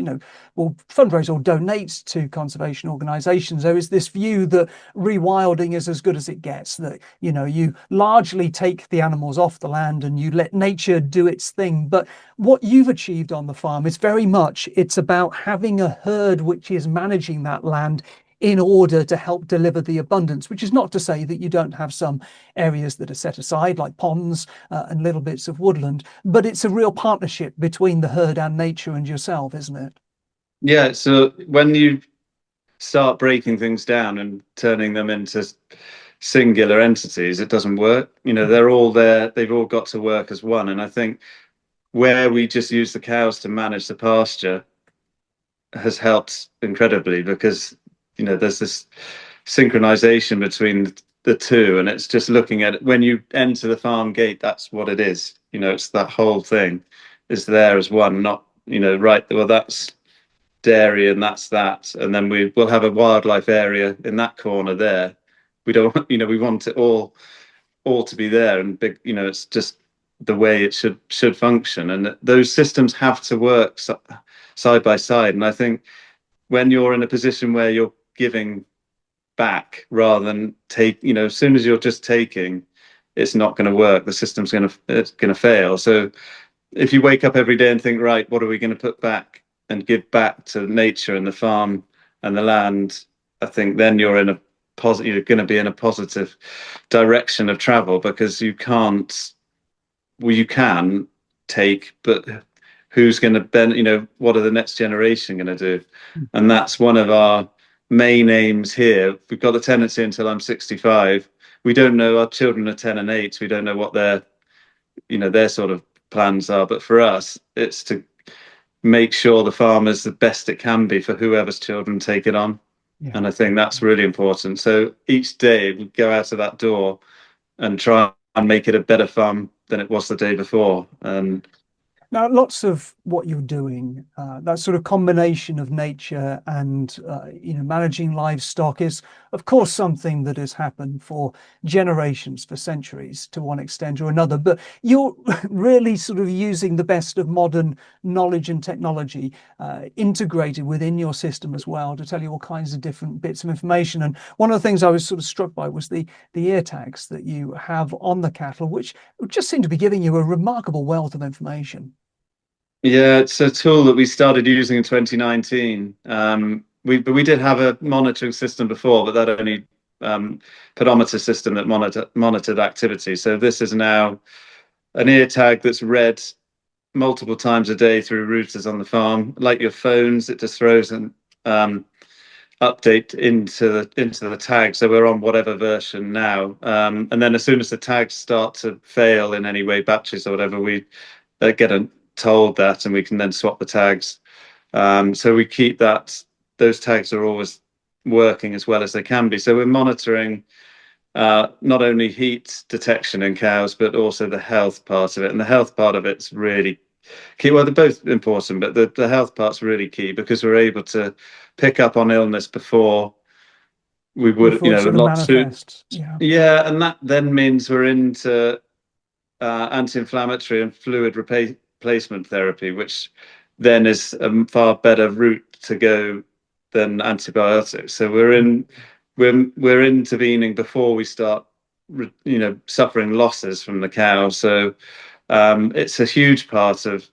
will fundraise or donate to conservation organisations. There is this view that rewilding is as good as it gets, that you largely take the animals off the land and you let nature do its thing. But what you've achieved on the farm is very much, it's about having a herd which is managing that land in order to help deliver the abundance, which is not to say that you don't have some areas that are set aside, like ponds and little bits of woodland, but it's a real partnership between the herd and nature and yourself, isn't it?
Yeah, so when you start breaking things down and turning them into singular entities, it doesn't work. They're all there, they've all got to work as one. And I think where we just use the cows to manage the pasture has helped incredibly, because there's this synchronization between the two, and it's just looking at it when you enter the farm gate. That's what it is. It's that whole thing is there as one, not right, well, that's dairy and that's that, and then we'll have a wildlife area in that corner there. We don't we want it all to be there and big. It's just the way it should function, and those systems have to work side by side. And I think when you're in a position where you're giving back rather than take, as soon as you're just taking, it's not going to work. The system's it's going to fail. So if you wake up every day and think, right, what are we going to put back and give back to nature and the farm and the land, I think then you're in a positive. You're going to be in a positive direction of travel, because you can't. Well, you can take, but who's going to what are the next generation going to do? And that's one of our main aims here. We've got the tenancy until I'm 65. We don't know, our children are 10 and 8. We don't know what their sort of plans are. But for us, it's to make sure the farm is the best it can be for whoever's children take it on.
Yeah.
And I think that's really important. So each day we go out of that door and try and make it a better farm than it was the day before. And
Now, lots of what you're doing, that sort of combination of nature and managing livestock is, of course, something that has happened for generations, for centuries, to one extent or another. But you're really sort of using the best of modern knowledge and technology integrated within your system as well to tell you all kinds of different bits of information. And one of the things I was sort of struck by was the ear tags that you have on the cattle, which just seem to be giving you a remarkable wealth of information.
Yeah, it's a tool that we started using in 2019. We did have a monitoring system before, but that only pedometer system that monitored activity. So this is now an ear tag that's read multiple times a day through routers on the farm, like your phones. It just throws an update into the tag. So we're on whatever version now, and then as soon as the tags start to fail in any way, batches or whatever, we get told that, and we can then swap the tags. So we keep that; those tags are always working as well as they can be. So we're monitoring not only heat detection in cows, but also the health part of it. And the health part of it's really key. Well, they're both important, but the health part's really key because we're able to pick up on illness before we would,
Before it
a
sort of
lot soon.
manifests. Yeah.
Yeah, and that then means we're into anti-inflammatory and fluid replacement therapy, which then is a far better route to go than antibiotics. So we're intervening before we start, suffering losses from the cow. So it's a huge part of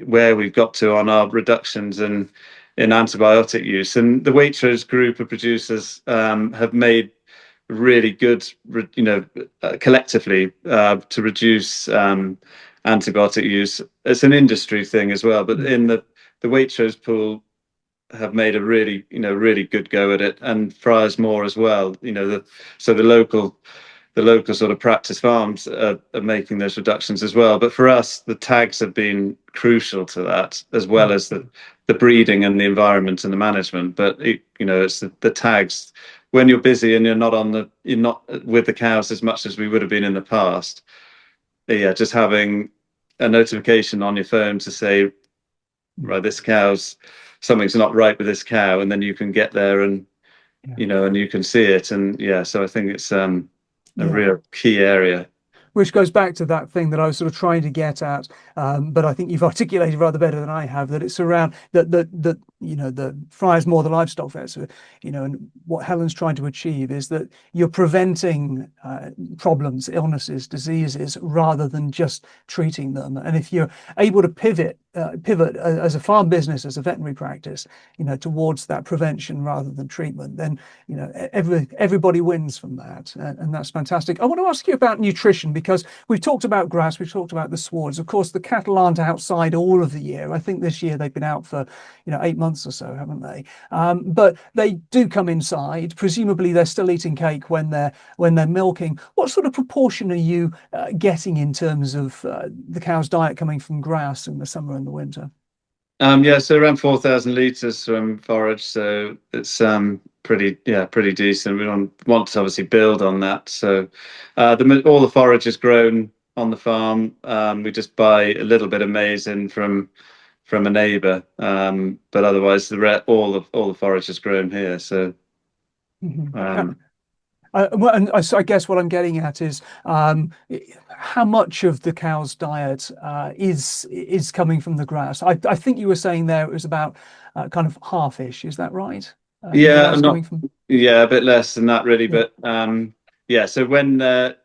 where we've got to on our reductions in antibiotic use. And the Waitrose group of producers have made really good, collectively to reduce antibiotic use. It's an industry thing as well, but
Mm.
in the Waitrose pool have made a really, really good go at it, and Friars Moor as well. So the local sort of practice farms are making those reductions as well. But for us, the tags have been crucial to that, as well
Mm.
as the breeding and the environment and the management. But it's the tags. When you're busy and you're not with the cows as much as we would have been in the past. Yeah, just having a notification on your phone to say,
Mm.
right, this cow's something's not right with this cow, and then you can get there and
Yeah.
and you can see it. And yeah, so I think it's a
Yeah.
real key area.
Which goes back to that thing that I was sort of trying to get at, but I think you've articulated rather better than I have. That it's around that the Friars Moor, the livestock vets, and what Helen's trying to achieve is that you're preventing problems, illnesses, diseases, rather than just treating them. And if you're able to pivot as a farm business, as a veterinary practice, towards that prevention rather than treatment, then everybody wins from that, and that's fantastic. I want to ask you about nutrition because we've talked about grass, we've talked about the swards. Of course, the cattle aren't outside all of the year. I think this year they've been out for 8 months or so, haven't they? But they do come inside. Presumably, they're still eating cake when they're milking. What sort of proportion are you getting in terms of the cow's diet coming from grass in the summer and the winter?
Yeah, so around 4,000 liters from forage, so it's pretty decent. We don't want to obviously build on that. So all the forage is grown on the farm. We just buy a little bit of maize in from a neighbour, but otherwise all the forage is grown here. So
Mhm.
um,
Well, and so I guess what I'm getting at is how much of the cow's diet is coming from the grass. I think you were saying there it was about kind of half-ish. Is that right? The
yeah,
grass
I'm not.
coming from.
Yeah, a bit less than that really,
Yeah.
but yeah. So when they're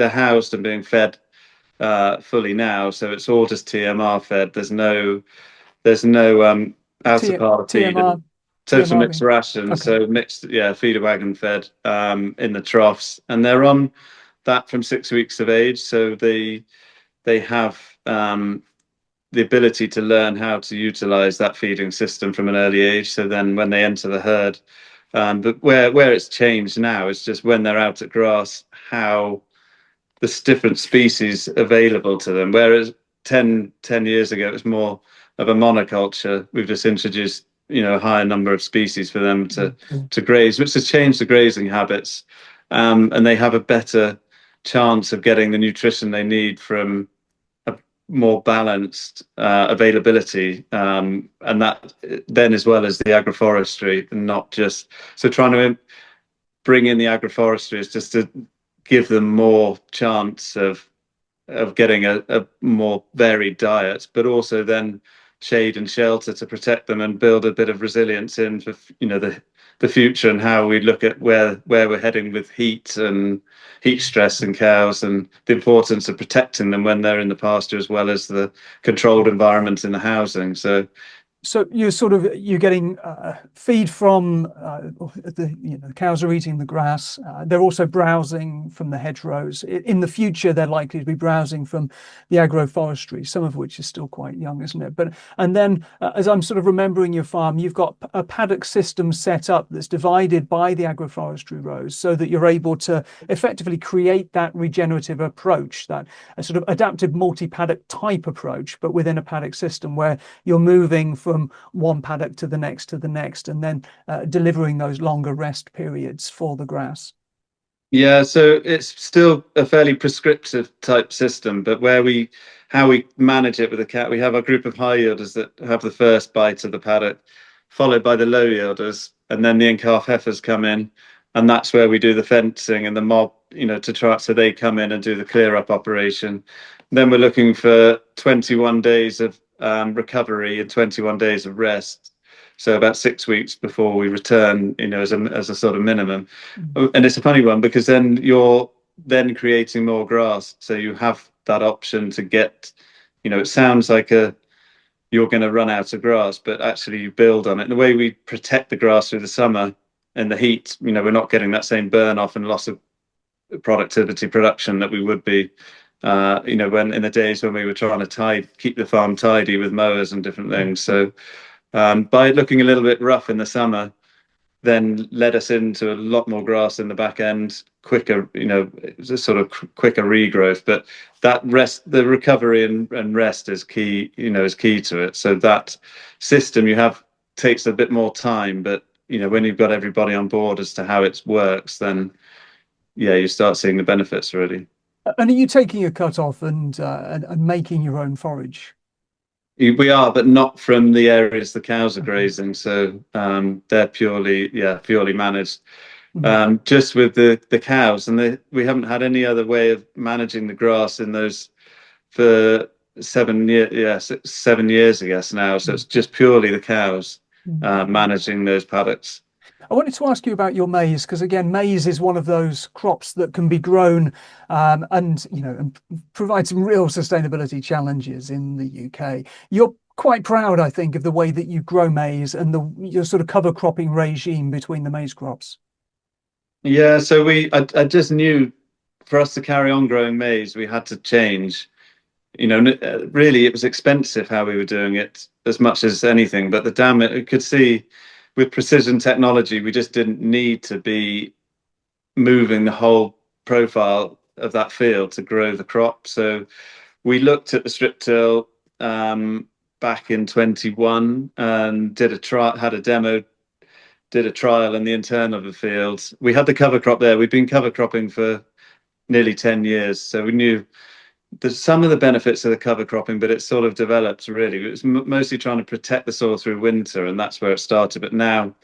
housed and being fed fully now, so it's all just TMR fed. There's no outer
T
part of feed and
TMR
total
TMR
mixed
being
ration.
okay.
So mixed, yeah, feeder wagon fed in the troughs, and they're on that from 6 weeks of age. So they have the ability to learn how to utilize that feeding system from an early age. So then when they enter the herd, but where it's changed now is just when they're out at grass, how there's different species available to them. Whereas ten years ago, it was more of a monoculture. We've just introduced, a higher number of species for them to graze, which has changed the grazing habits. And they have a better chance of getting the nutrition they need from a more balanced availability, and that then as well as the agroforestry, and not just so trying to bring in the agroforestry is just to give them more chance of getting a more varied diet, but also then shade and shelter to protect them and build a bit of resilience in for the future, and how we look at where we're heading with heat and heat stress in cows, and the importance of protecting them when they're in the pasture, as well as the controlled environment in the housing.
So you're getting feed from the cows are eating the grass. They're also browsing from the hedgerows. In the future, they're likely to be browsing from the agroforestry, some of which is still quite young, isn't it? And then, as I'm sort of remembering your farm, you've got a paddock system set up that's divided by the agroforestry rows, so that you're able to effectively create that regenerative approach, that a sort of adaptive multi-paddock type approach, but within a paddock system where you're moving from one paddock to the next, and then delivering those longer rest periods for the grass.
Yeah, so it's still a fairly prescriptive type system, but how we manage it with the cat, we have a group of high yielders that have the first bite of the paddock, followed by the low yielders, and then the in-calf heifers come in, and that's where we do the fencing and the mob, to try, so they come in and do the clear up operation. Then we're looking for 21 days of recovery and 21 days of rest. So about 6 weeks before we return, as a sort of minimum. And it's a funny one, because then you're then creating more grass. So you have that option to get, it sounds like you're going to run out of grass, but actually you build on it. And the way we protect the grass through the summer and the heat, we're not getting that same burn off and loss of production that we would be when in the days when we were trying to keep the farm tidy with mowers and different things. So by looking a little bit rough in the summer, then led us into a lot more grass in the back end, quicker, it's a sort of quicker regrowth. But that the recovery and rest is key, is key to it. So that system takes a bit more time, but when you've got everybody on board as to how it works, then yeah, you start seeing the benefits really.
And are you taking a cut off and making your own forage?
We are, but not from the areas the cows are grazing. So they're purely managed. Just with the cows, and we haven't had any other way of managing the grass in those for 7 years. Yeah, 7 years, I guess now. So it's just purely the cows managing those paddocks.
I wanted to ask you about your maize, because again, maize is one of those crops that can be grown and provide some real sustainability challenges in the UK. You're quite proud, I think, of the way that you grow maize and your sort of cover cropping regime between the maize crops.
Yeah, so I just knew for us to carry on growing maize, we had to change. Really, it was expensive how we were doing it as much as anything. But you could see with precision technology, we just didn't need to be moving the whole profile of that field to grow the crop. So we looked at the strip till back in 21 and did had a demo, did a trial in the internal of the field. We had the cover crop there. We'd been cover cropping for nearly 10 years. So we knew there's some of the benefits of the cover cropping, but it sort of developed really. It was mostly trying to protect the soil through winter, and that's where it started. But now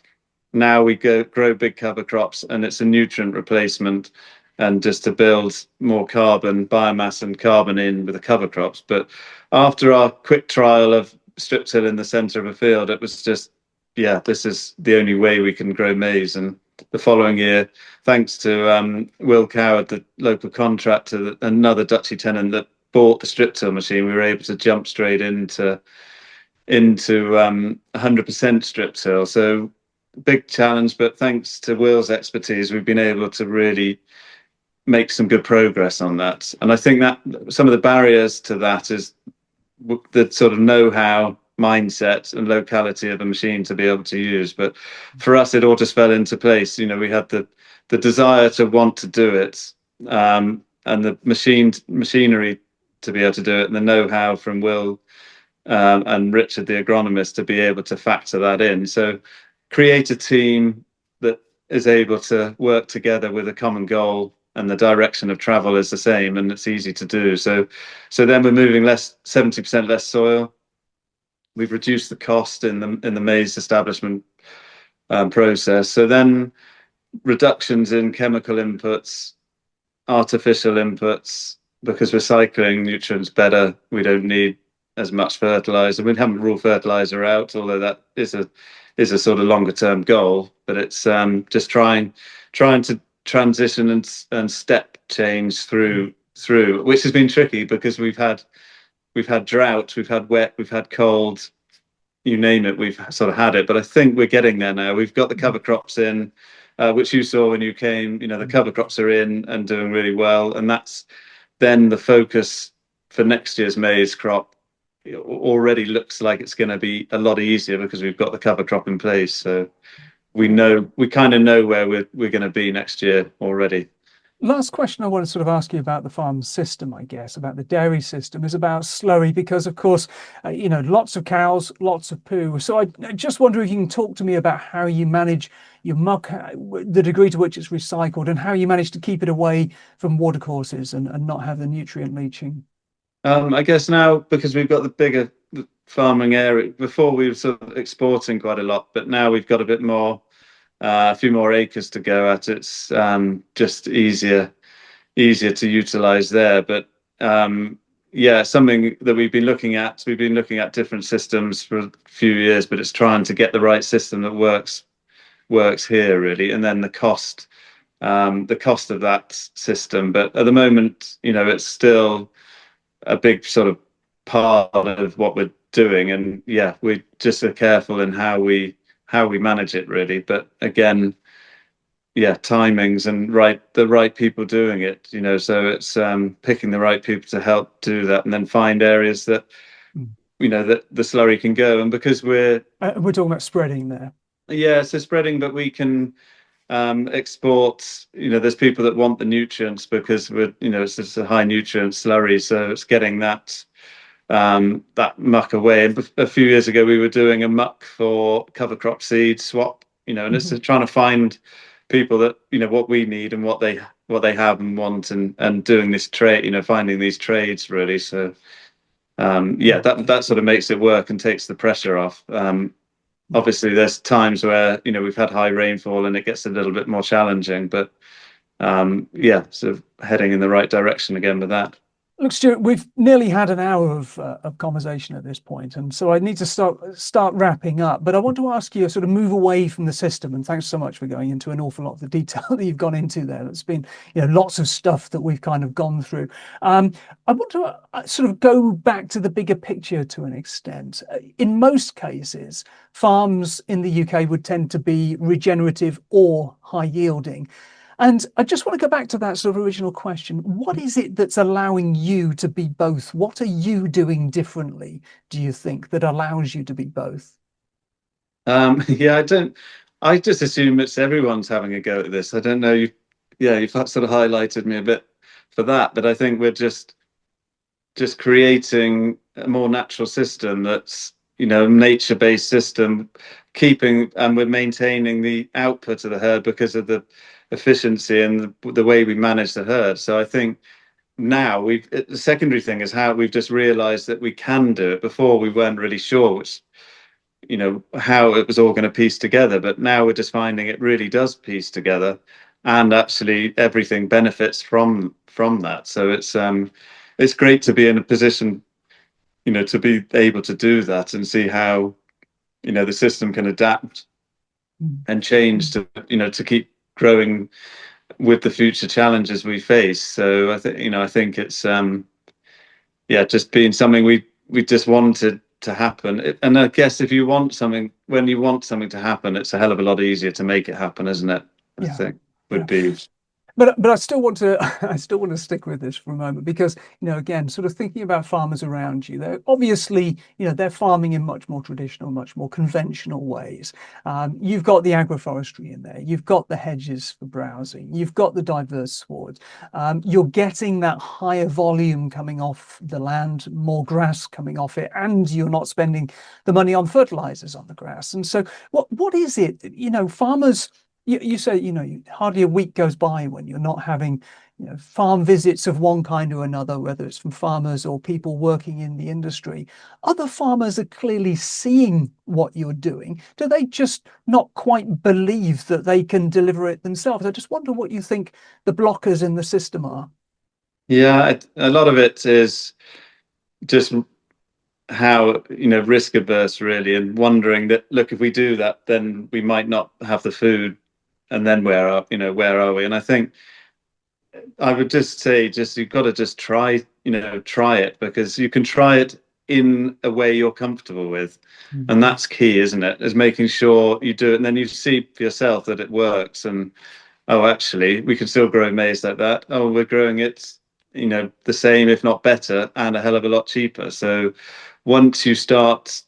we grow big cover crops, and it's a nutrient replacement, and just to build more biomass and carbon in with the cover crops. But after our quick trial of strip till in the centre of a field, it was just, yeah, this is the only way we can grow maize. And the following year, thanks to Will Coward, the local contractor, another Dutchy tenant that bought the strip till machine, we were able to jump straight into 100% strip till. So big challenge, but thanks to Will's expertise, we've been able to really make some good progress on that. And I think that some of the barriers to that is the sort of know-how, mindset and locality of a machine to be able to use. But for us, it all just fell into place. We had the desire to want to do it, and the machinery to be able to do it, and the know-how from Will and Richard, the agronomist, to be able to factor that in. So create a team that is able to work together with a common goal, and the direction of travel is the same, and it's easy to do. So then we're moving 70% less soil. We've reduced the cost in the maize establishment process. So then reductions in chemical inputs, artificial inputs, because we're cycling nutrients better. We don't need as much fertilizer. We haven't ruled fertilizer out, although that is a sort of longer term goal. But it's just trying to transition and step change through, which has been tricky because we've had drought, we've had wet, we've had cold, you name it, we've sort of had it. But I think we're getting there now. We've got the cover crops in, which you saw when you came. The cover crops are in and doing really well, and that's then the focus for next year's maize crop. It already looks like it's going to be a lot easier because we've got the cover crop in place. So we kind of know where we're going to be next year already.
Last question I want to sort of ask you about the farm system, I guess, about the dairy system, is about slurry, because of course, lots of cows, lots of poo. So I just wonder if you can talk to me about how you manage your muck, the degree to which it's recycled, and how you manage to keep it away from watercourses and not have the nutrient leaching.
I guess now, because we've got the bigger farming area, before we were sort of exporting quite a lot, but now we've got a bit more, a few more acres to go at. It's just easier to utilize there. But yeah, something that we've been looking at. We've been looking at different systems for a few years, but it's trying to get the right system that works here really, and then the cost of that system. But at the moment, it's still a big sort of part of what we're doing, and yeah, we just are careful in how we manage it really. But again, yeah, timings and the right people doing it, so it's picking the right people to help do that, and then find areas that that the slurry can go. And because we're
talking about spreading there.
Yeah, so spreading, but we can export. There's people that want the nutrients because it's just a high nutrient slurry, so it's getting that muck away. And a few years ago, we were doing a muck for cover crop seed swap. And it's trying to find people that what we need and what they have and want, and doing this trade. Finding these trades really. So yeah, that sort of makes it work and takes the pressure off. Obviously, there's times where we've had high rainfall and it gets a little bit more challenging, but yeah, sort of heading in the right direction again with that.
Look, Stuart, we've nearly had an hour of conversation at this point, and so I need to start wrapping up. But I want to ask you to sort of move away from the system, and thanks so much for going into an awful lot of the detail that you've gone into there. It's been lots of stuff that we've kind of gone through. I want to sort of go back to the bigger picture to an extent. In most cases, farms in the UK would tend to be regenerative or high yielding. And I just want to go back to that sort of original question. What is it that's allowing you to be both? What are you doing differently, do you think, that allows you to be both?
Yeah, I just assume it's everyone's having a go at this. I don't know. You've sort of highlighted me a bit for that, but I think we're just creating a more natural system that's, nature-based system, and we're maintaining the output of the herd because of the efficiency and the way we manage the herd. So I think now the secondary thing is how we've just realized that we can do it. Before we weren't really sure how it was all going to piece together, but now we're just finding it really does piece together, and actually everything benefits from that. So it's great to be in a position to be able to do that and see how the system can adapt and change to keep growing with the future challenges we face. So I think it's just being something we just wanted to happen. And I guess if you want something, when you want something to happen, it's a hell of a lot easier to make it happen, isn't it? I think would be.
But I still want to stick with this for a moment, because again, sort of thinking about farmers around you, they're obviously they're farming in much more traditional, much more conventional ways. You've got the agroforestry in there, you've got the hedges for browsing, you've got the diverse swards. You're getting that higher volume coming off the land, more grass coming off it, and you're not spending the money on fertilizers on the grass. And so, what is it? Farmers. You say, hardly a week goes by when you're not having, farm visits of one kind or another, whether it's from farmers or people working in the industry. Other farmers are clearly seeing what you're doing. Do they just not quite believe that they can deliver it themselves? I just wonder what you think the blockers in the system are.
Yeah, a lot of it is just how, risk averse really, and wondering that, look, if we do that, then we might not have the food, and then where are we? And I think I would just say, you've got to just try, try it, because you can try it in a way you're comfortable with.
Mm.
And that's key, isn't it? Is making sure you do it, and then you see for yourself that it works. And oh, actually, we can still grow maize like that. Oh, we're growing it, the same, if not better, and a hell of a lot cheaper. So once you start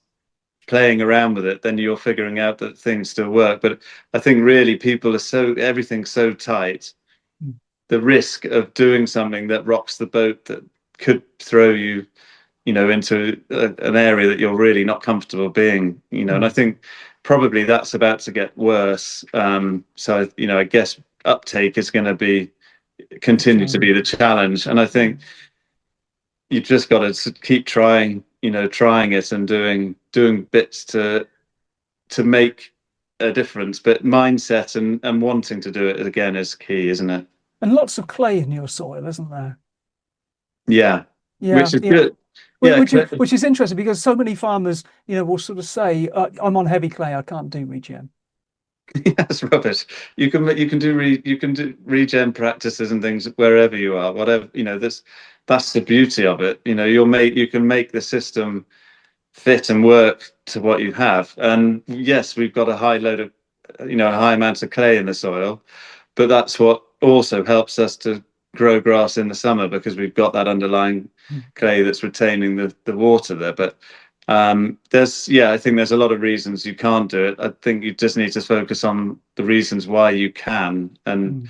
playing around with it, then you're figuring out that things still work. But I think really people are everything's so tight.
Mm.
The risk of doing something that rocks the boat, that could throw you, into an area that you're really not comfortable being, and I
Mm.
think probably that's about to get worse. So, I guess uptake is going to be
The
continue to be
challenge.
the challenge. And I think you've just got to keep trying, trying it and doing bits to make a difference. But mindset and wanting to do it again is key, isn't it?
And lots of clay in your soil, isn't there?
Yeah,
Yeah,
which is
yeah.
good. Yeah,
Which is interesting because so many farmers, will sort of say, "I'm on heavy clay, I can't do regen."
that's rubbish. You can do regen practices and things wherever you are, whatever, that's the beauty of it. You can make the system fit and work to what you have. And yes, we've got a high load of, a high amount of clay in the soil, but that's what also helps us to grow grass in the summer, because we've got that underlying
Mm.
clay that's retaining the water there. But I think there's a lot of reasons you can't do it. I think you just need to focus on the reasons why you can,
Mm.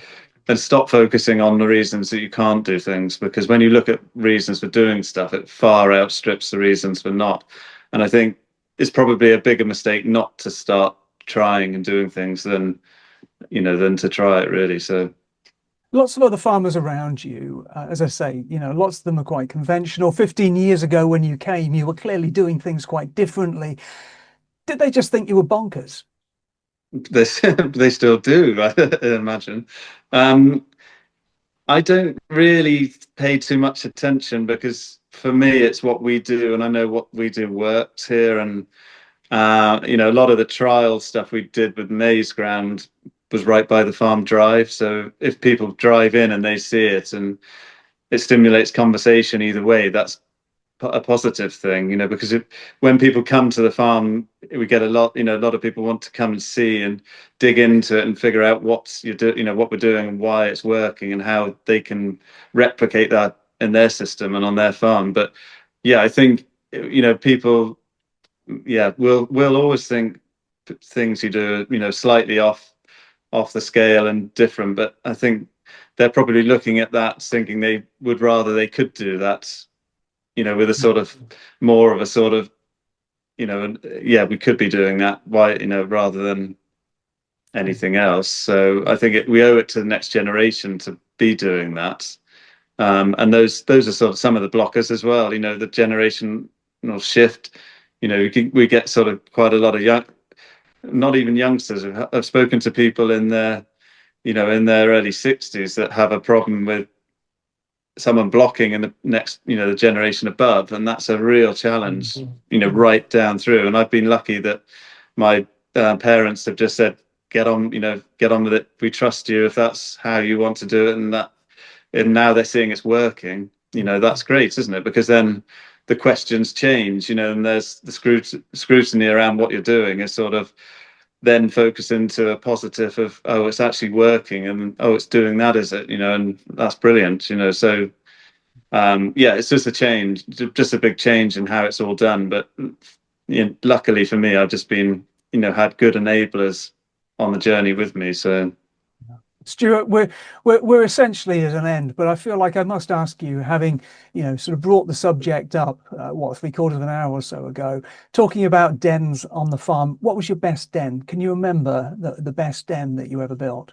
and stop focusing on the reasons that you can't do things, because when you look at reasons for doing stuff, it far outstrips the reasons for not. And I think it's probably a bigger mistake not to start trying and doing things than to try it, really. So
Lots of other farmers around you, as I say, lots of them are quite conventional. 15 years ago, when you came, you were clearly doing things quite differently. Did they just think you were bonkers?
they they still do, I imagine. Um, I don't really pay too much attention, because for me it's what we do, and I know what we do works here. And a lot of the trial stuff we did with maize ground was right by the farm drive. So if people drive in and they see it, and it stimulates conversation either way, that's a positive thing, because when people come to the farm, we get a lot of people want to come and see and dig into it and figure out what we're doing and why it's working, and how they can replicate that in their system and on their farm. But yeah, I think, people, yeah, we'll always think things you do, slightly off the scale and different. But I think they're probably looking at that thinking they would rather they could do that, with a sort of more of a sort of, yeah, we could be doing that. Why, rather than anything else. So I think we owe it to the next generation to be doing that. And those are sort of some of the blockers as well. The generational shift. We get sort of quite a lot of young, not even youngsters. I've spoken to people in their early 60s that have a problem with someone blocking in the next, the generation above, and that's a real challenge,
Mm.
right down through. And I've been lucky that my parents have just said, get on with it. We trust you if that's how you want to do it, and now they're seeing it's working. That's great, isn't it? Because then the questions change, and there's the scrutiny around what you're doing is sort of then focus into a positive of, oh, it's actually working, and oh, it's doing that, is it? And that's brilliant. So yeah, it's just a change, just a big change in how it's all done. But luckily for me, I've just been, had good enablers on the journey with me. So
Stuart, we're essentially at an end, but I feel like I must ask you, having sort of brought the subject up, what, three-quarters of an hour or so ago, talking about dens on the farm. What was your best den? Can you remember the best den that you ever built?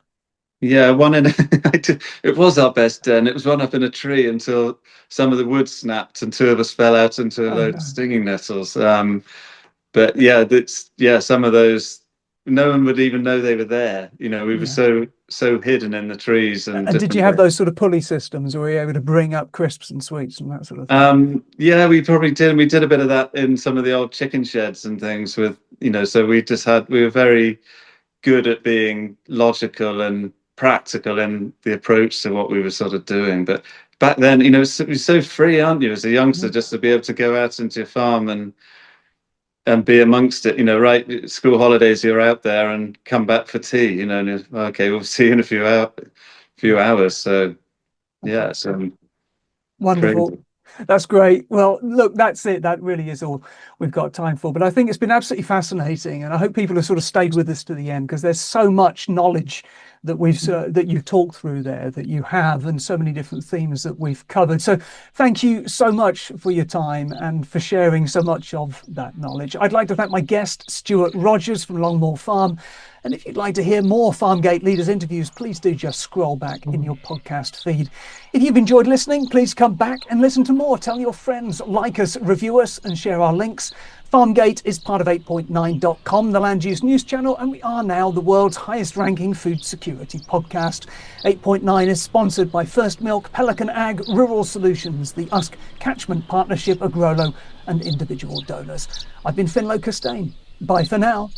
Yeah, one in it was our best den. It was one up in a tree until some of the wood snapped and two of us fell out into a
Oh
load of
no.
stinging nettles. But yeah, that's yeah, some of those no one would even know they were there. We were
Yeah.
so hidden in the trees and
And did you
different
have
things.
those sort of pulley systems, or were you able to bring up crisps and sweets and that sort of thing?
Yeah, we probably did. We did a bit of that in some of the old chicken sheds and things so we were very good at being logical and practical in the approach to what we were sort of doing. But back then, you're so free, aren't you, as a youngster,
Yeah.
just to be able to go out into your farm and be amongst it. Right, school holidays, you're out there and come back for tea. And okay, we'll see you in a few hours. So yeah, so
Wonderful.
crazy.
That's great. Well, look, that's it. That really is all we've got time for. But I think it's been absolutely fascinating, and I hope people have sort of stayed with us to the end, because there's so much knowledge that that you've talked through there, that you have, and so many different themes that we've covered. So thank you so much for your time and for sharing so much of that knowledge. I'd like to thank my guest, Stuart Rogers from Longmoor Farm. And if you'd like to hear more Farmgate Leaders interviews, please do just scroll back in your podcast feed. If you've enjoyed listening, please come back and listen to more. Tell your friends, like us, review us, and share our links. Farmgate is part of 8.9.com, the land use news channel, and we are now the world's highest ranking food security podcast. 8.9 is sponsored by First Milk, Pelican Ag, Rural Solutions, the USK Catchment Partnership, Agrolo, and individual donors. I've been Finlo Costain. Bye for now.